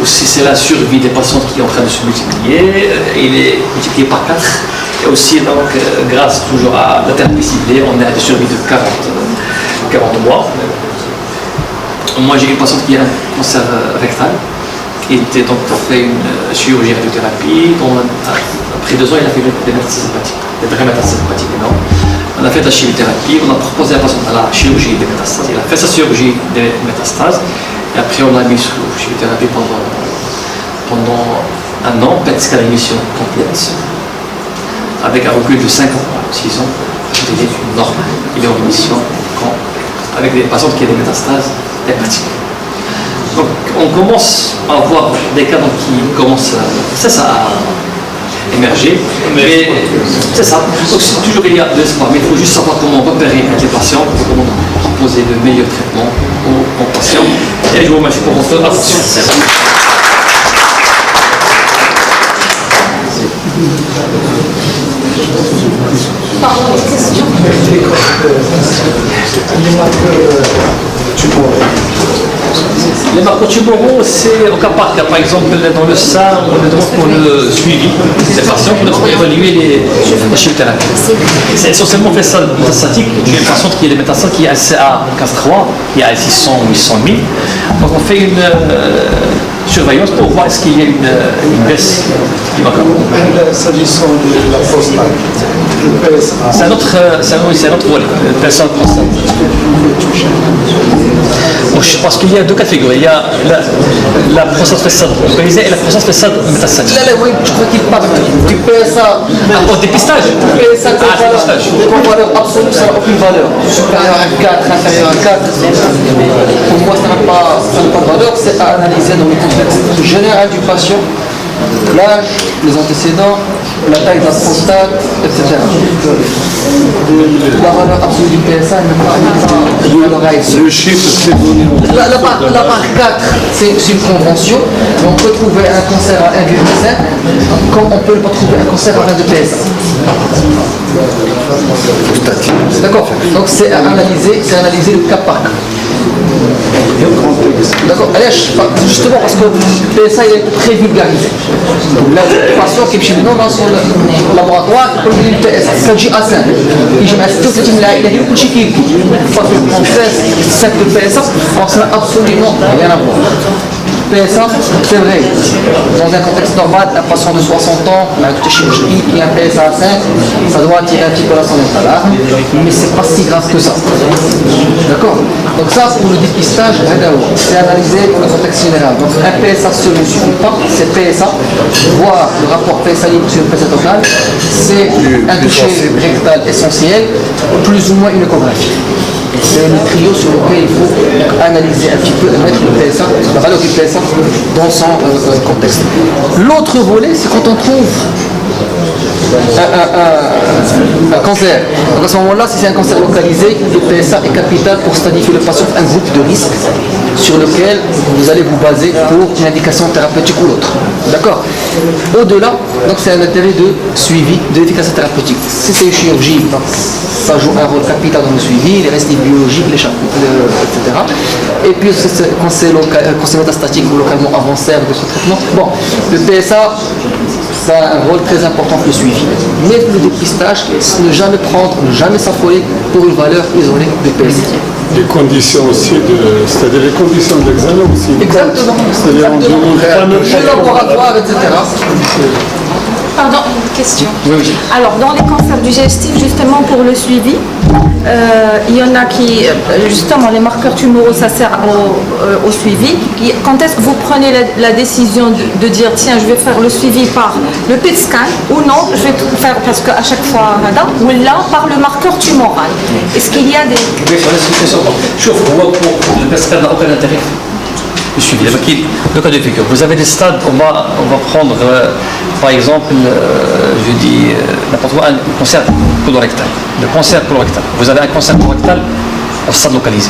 Aussi c'est la survie des patients qui est en train de se multiplier. Il est multiplié par 4. Et aussi donc grâce toujours à la thérapie ciblée, on est à des survies de 40 mois. Moi j'ai une patiente qui a un cancer rectal. Il était donc fait une chirurgie radiothérapie. Après 2 ans, il a fait des métastases hépatiques, des vraies métastases hépatiques énormes. On a fait de la chimiothérapie, on a proposé à la patiente à la chirurgie des métastases. Il a fait sa chirurgie des métastases. Et après, on l'a mis sous chimiothérapie pendant 1 an, PET scan émission complète, avec un recul de 5 ans, 6 ans. Il est normal, il est en rémission avec des patientes qui ont des métastases hépatiques. on commence à voir des cas qui commencent à émerger. Mais c'est ça. Donc, toujours il y a de l'espoir, mais il faut juste savoir comment repérer les patients, comment proposer de meilleurs traitements aux patients. Et je vous remercie pour votre attention. Pardon, les questions. Les marqueurs tumoraux, c'est au cas par cas. Par exemple, dans le sein, on le demande pour le suivi des patients, pour évaluer la chimiothérapie. C'est essentiellement fait ça métastatique. J'ai une patiente qui est des métastases qui est CA15-3, qui est à 600 ou 800 000. Donc on fait une surveillance pour voir est-ce qu'il y a une baisse du marqueur. S'agissant de la prostate, le PSA. C'est un autre volet, le PSA de prostate. Parce qu'il y a deux catégories. Il y a la prostate fessade localisée et la prostate fessade métastatique. Là, oui, je crois qu'il parle du PSA. Au dépistage. PSA, pour valeur absolue, ça n'a aucune valeur. Supérieur à 4, inférieur à 4. Pour moi, ça n'a pas de valeur. C'est à analyser dans le contexte général du patient, l'âge, les antécédents, la taille de la prostate, etc. La valeur absolue du PSA n'est pas valorisée. Le chiffre, c'est donné. La barre 4, c'est une convention. On peut trouver un cancer à 1,5 comme on peut pas trouver un cancer à 1 de PSA. D'accord. Donc c'est analyser le cas par cas. D'accord. Justement parce que le PSA il est très vulgarisé. Le patient qui est dans son laboratoire, il peut dire le PSA. Ça dit à 5. Il dit à 5, il a dit que c'est qui. Parce qu'on fait 5 de PSA, on n'a absolument rien à voir. PSA, c'est vrai. Dans un contexte normal, un patient de 60 ans, un chirurgie qui a un PSA à 5, ça doit attirer un petit peu la sonnette d'alarme, mais c'est pas si grave que ça. D'accord. Donc ça, pour le dépistage, c'est analysé dans le contexte général. Donc un PSA seul ne suffit pas, c'est PSA, voir le rapport PSA libre sur le PSA total, c'est un toucher rectal essentiel, plus ou moins une échographie. C'est le trio sur lequel il faut analyser un petit peu et mettre le PSA, la valeur du PSA dans son contexte. L'autre volet, c'est quand on trouve un cancer. Donc à ce moment-là, si c'est un cancer localisé, le PSA est capital pour stadifier le patient un groupe de risque sur lequel vous allez vous baser pour une indication thérapeutique ou l'autre. D'accord. Au-delà, donc c'est un intérêt de suivi de l'efficacité thérapeutique. Si c'est une chirurgie, donc, ça joue un rôle capital dans le suivi, les récidives biologiques, etc. Et puis quand c'est métastatique ou localement avancé avec ce traitement, bon, le PSA, ça a un rôle très important pour le suivi. Mais le dépistage, ne jamais prendre, ne jamais s'affoler pour une valeur isolée du PSA. Les conditions aussi, c'est-à-dire les conditions de l'examen aussi. Exactement. C'est-à-dire on demande pas Le laboratoire, etc. Pardon, une question. Oui. Alors, dans les cancers digestifs, justement pour le suivi, il y en a qui, justement, les marqueurs tumoraux, ça sert au suivi. Quand est-ce que vous prenez la décision de dire, tiens, je vais faire le suivi par le PET scan ou non, je vais tout faire parce qu'à chaque fois, ou là, par le marqueur tumoral. Est-ce qu'il y a des... Oui, ça laisse une question. Pour le PET scan n'a aucun intérêt. Le suivi. Le cas de figure. Vous avez des stades, on va prendre par exemple, je dis n'importe quoi, un cancer colorectal. Le cancer colorectal. Vous avez un cancer colorectal au stade localisé.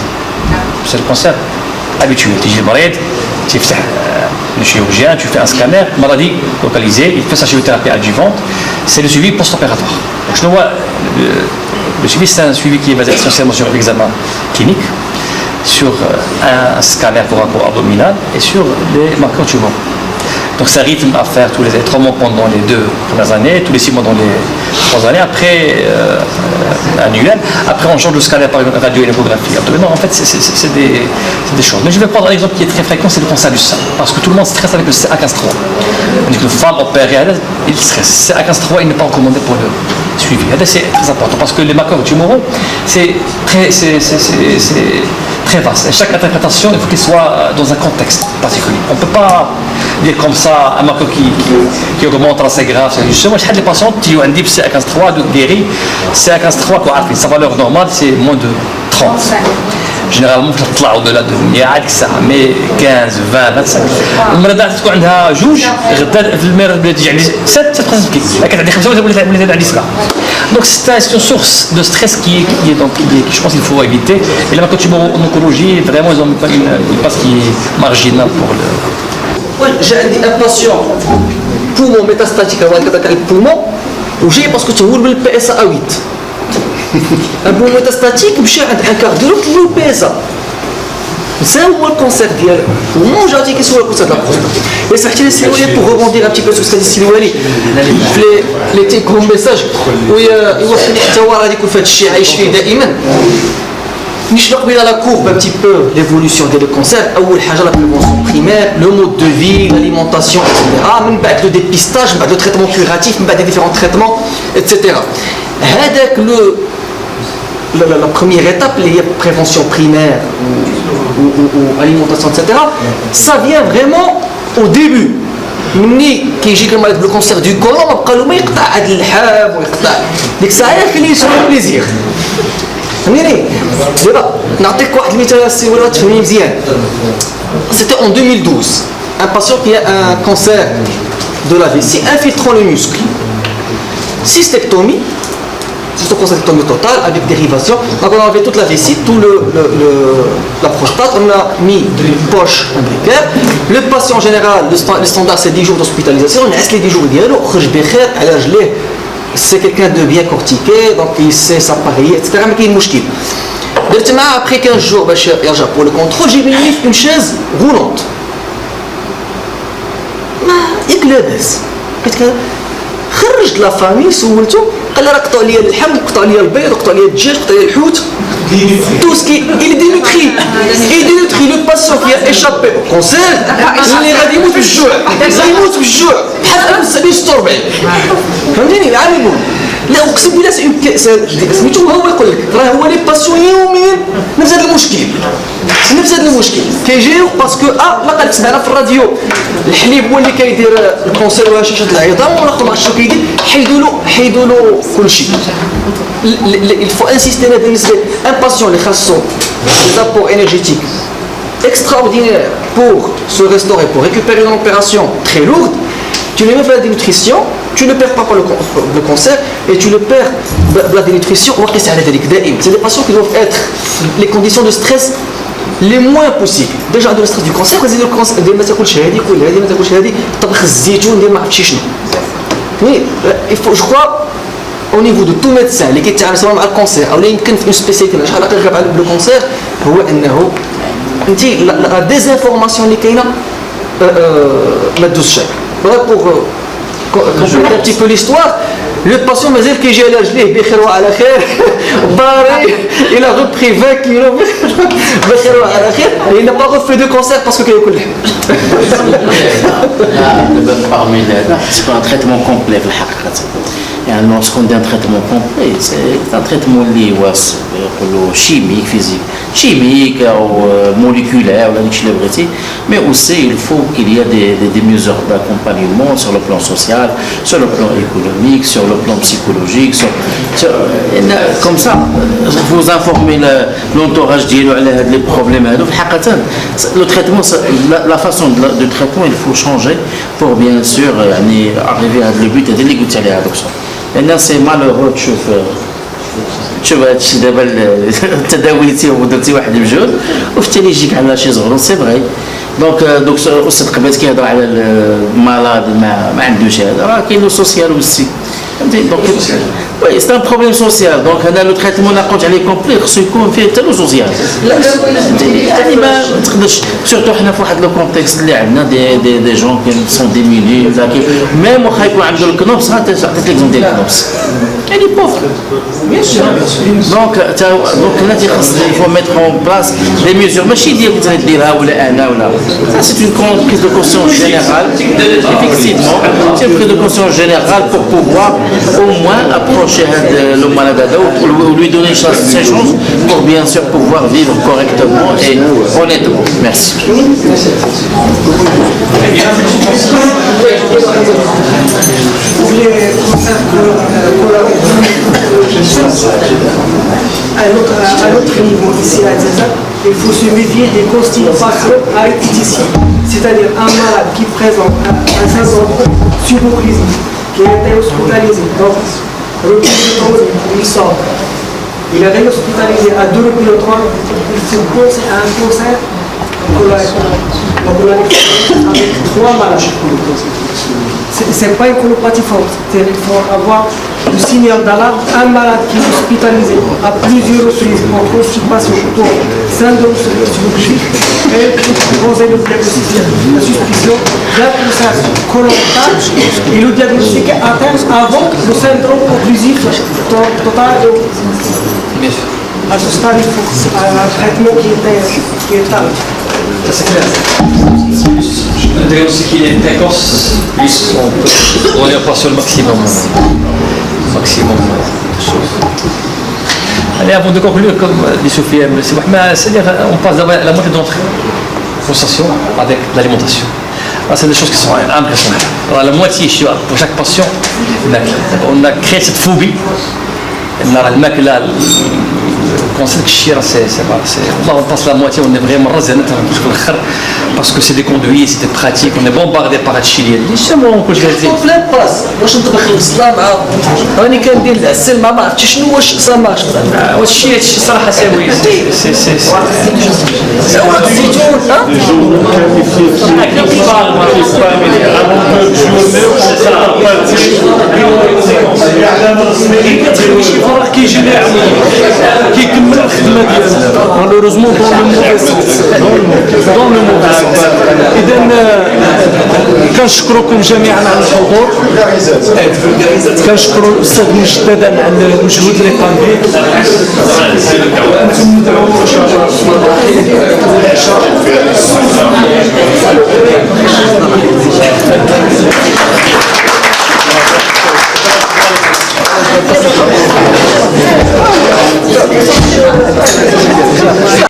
C'est le cancer habituel. Tu dis malade, tu fais le chirurgien, tu fais un scanner, maladie localisée, il fait sa chimiothérapie adjuvante. C'est le suivi post-opératoire. Donc je vois le suivi, c'est un suivi qui est basé essentiellement sur l'examen clinique, sur un scanner pour rapport abdominal et sur les marqueurs tumoraux. Donc ça rythme à faire tous les 3 mois pendant les 2 premières années, tous les 6 mois dans les 3 années, après annuel. Après on change le scanner par une radioéchographie abdominale. En fait c'est des choses. Mais je vais prendre un exemple qui est très fréquent, c'est le cancer du sein. Parce que tout le monde stresse avec le CA15-3. On dit que le femme opérée, il stresse. CA15-3, il n'est pas recommandé pour le suivi. C'est très important parce que les marqueurs tumoraux, c'est très vaste. Et chaque interprétation, il faut qu'il soit dans un contexte particulier. On ne peut pas dire comme ça un marqueur qui augmente assez grave. Justement, je les patients qui ont un DIP CA15-3 de guéri, CA15-3, sa valeur normale, c'est moins de 30. جينيرالمون فاش تطلعوا دو لا دنيا عاد الساعه مي 15 20 25 المريضه تكون عندها جوج غدا في المرض بلا تجي عندي 7 تتخزن كانت عندي 5 ولا عندي 7 دونك سي اون سورس دو ستريس كي دونك je pense qu'il faut éviter et là quand tu vas en oncologie vraiment ils ont une passe qui est marginale pour le j'ai un patient poumon métastatique avant de le poumon وجاي باسكو تهول بالبي اس ا 8 un poumon métastatique مشى عند ان كارديولوج له بي اس ا ça هو الكونسير ديال البومون جاتي كيسول الكونسير ديال البروستات et صحتي لي سيلوالي pour rebondir un petit peu sur ce qu'a dit سيلوالي في لي تيك هوم ميساج ويوصل حتى هو غادي يكون في هذا الشيء عايش فيه دائما نشبه قبيله لا كورب un petit peu l'évolution ديال الكونسير اول حاجه لا بريفونسيون بريمير لو مود دو في لاليمونطاسيون اكسيتيرا من بعد لو ديبيستاج من بعد لو تريتمون كيوراتيف من بعد لي ديفيرون تريتمون اكسيتيرا هذاك لو la première étape اللي هي prévention primaire ou alimentation etc ça vient vraiment au début مني كيجي كمريض بالكونسير دو كولون ما بقى له ما يقطع هذا اللحاف ويقطع ديك الساعه كاين اللي يسمى بليزير فهمتيني دابا نعطيك واحد المثال السي ولا تفهمني مزيان c'était en 2012 un patient qui a un cancer de la vessie infiltrant le muscle cystectomie cystocystectomie totale avec dérivation donc on a enlevé toute la vessie tout la prostate on a mis une poche imbricaire le patient en général le standard c'est 10 jours d'hospitalisation on laisse les 10 jours ديالو خرج بخير على رجليه c'est quelqu'un de bien cortiqué donc il sait s'appareiller etc ما كاين مشكل درت معاه après 15 jours باش يرجع pour le contrôle j'ai mis une chaise roulante ما ياك لاباس قلت خرجت لا فامي سولته قال لي راه قطعوا لي اللحم قطعوا لي البيض قطعوا لي الدجاج قطعوا لي الحوت tout ce qui il dénutrit le patient qui a échappé au cancer اللي غادي يموت بالجوع يموت بالجوع بحال السبيل 46 فهمتيني عامل يقول لا اقسم بالله سميتو هو يقول لك راه هو لي باسيون يوميا نفس هذا المشكل كيجيو باسكو لقد سمعنا في الراديو الحليب هو اللي كيدير الكونسير ولا شاشه العظام والاخر ما عرفتش شنو كيدير حيدوا له كلشي il faut insister بالنسبه ان باسيون اللي خاصو des apports énergétiques extraordinaires pour se restaurer pour récupérer une opération très lourde tu lui mets de la dénutrition tu ne perds pas le cancer et tu le perds de la dénutrition c'est des patients qui doivent être les conditions de stress les moins possibles déjà de le stress du cancer ديال ما تاكلش هذيك ولا هذه ما تاكلش هذه طبخ الزيتون ديال ما عرفتش شنو mais il faut je crois au niveau de tout médecin اللي كيتعامل سواء مع الكونسير او اللي يمكن في اون سبيسياليتي شحال قريب على الكونسير هو انه انت لا ديزانفورماسيون اللي كاينه ما تدوزش pour compléter un petit peu l'histoire le patient مازال كيجي على رجليه بخير وعلى خير ضاري il a repris 20 kilos بخير وعلى خير il n'a pas refait de cancer parce que كياكل اللحم parmi c'est un traitement complet في الحقيقة يعني lorsqu'on dit un traitement complet c'est un traitement اللي واس يقولوا chimique ou moléculaire ou داكشي اللي بغيتي mais aussi il faut qu'il y a des mesures d'accompagnement sur le plan social sur le plan économique sur le plan psychologique comme ça vous informez l'entourage ديالو على هاد les problèmes هادو في الحقيقة le traitement la façon de traitement il faut changer pour bien sûr يعني arriver à le but هذا اللي قلت عليه هذاك الشيء لأن سي مالوغو تشوف هادشي دابا تداويتي ودرتي واحد بجوج وفي التالي يجيك على شي زغرو سي فغي دونك الاستاذ قبات كيهضر على المالاد ما عندوش هذا راه كاين لو سوسيال والسي فهمتي دونك وي سي ان بروبليم سوسيال دونك هذا لو تريتمون اللي قلت عليه كومبلي خصو يكون فيه حتى لو سوسيال يعني ما تقدرش سورتو حنا في واحد لو كونتكست اللي عندنا دي جون كي سون ديميني ميم واخا يكون عنده الكنوبس عطيت ليكزومبل ديال الكنوبس يعني بوفر بيان سور دونك هنا تيخص يفو ميتر اون بلاس لي ميزور ماشي ديالك انت ديرها ولا انا ولا سا سي اون prise de conscience générale effectivement c'est une prise de conscience générale pour pouvoir au moins approcher le malade ou lui donner ses chances pour bien sûr pouvoir vivre correctement et honnêtement. Merci. Pour les concerts À notre niveau ici à Zaza, il faut se méfier des constipations aïticiennes, c'est-à-dire un malade qui présente un syndrome suboclusique, qui a été hospitalisé, donc il sort, il est réhospitalisé à 2 ou 3, il faut penser à un cancer colorectal. Donc on a avec 3 malades. Ce n'est pas une colopathie forte, il faut avoir le signal d'alarme. Un malade qui est hospitalisé à plusieurs reprises pour constipation, pour syndrome suboclusique, et poser le diagnostic, la suspicion d'impulsation colorectale et le diagnostic atteint avant le syndrome occlusif total. À ce stade, il faut un traitement qui est tard. Ça c'est clair. Le diagnostic qui est précoce, plus on est pas sur le maximum. Allez, avant de conclure, comme dit Sophie, c'est-à-dire on passe la moitié de notre consultation avec l'alimentation. C'est des choses qui sont impressionnantes. La moitié, pour chaque patient, on a créé cette phobie. On passe la moitié, on est vraiment parce que c'est des conduits, c'est des pratiques, on est bombardé par الشيء يسموه كل شيء في البلاص واش نطبخ البصله مع راني كندير العسل ما عرفتش شنو واش صاماش واش هادشي صراحه ساوي سي كيكمل الخدمه ديالو مالوروزمون دون لو موفي سونس اذا كنشكركم جميعا على الحضور كنشكر الاستاذ مجددا على المجهود اللي قام به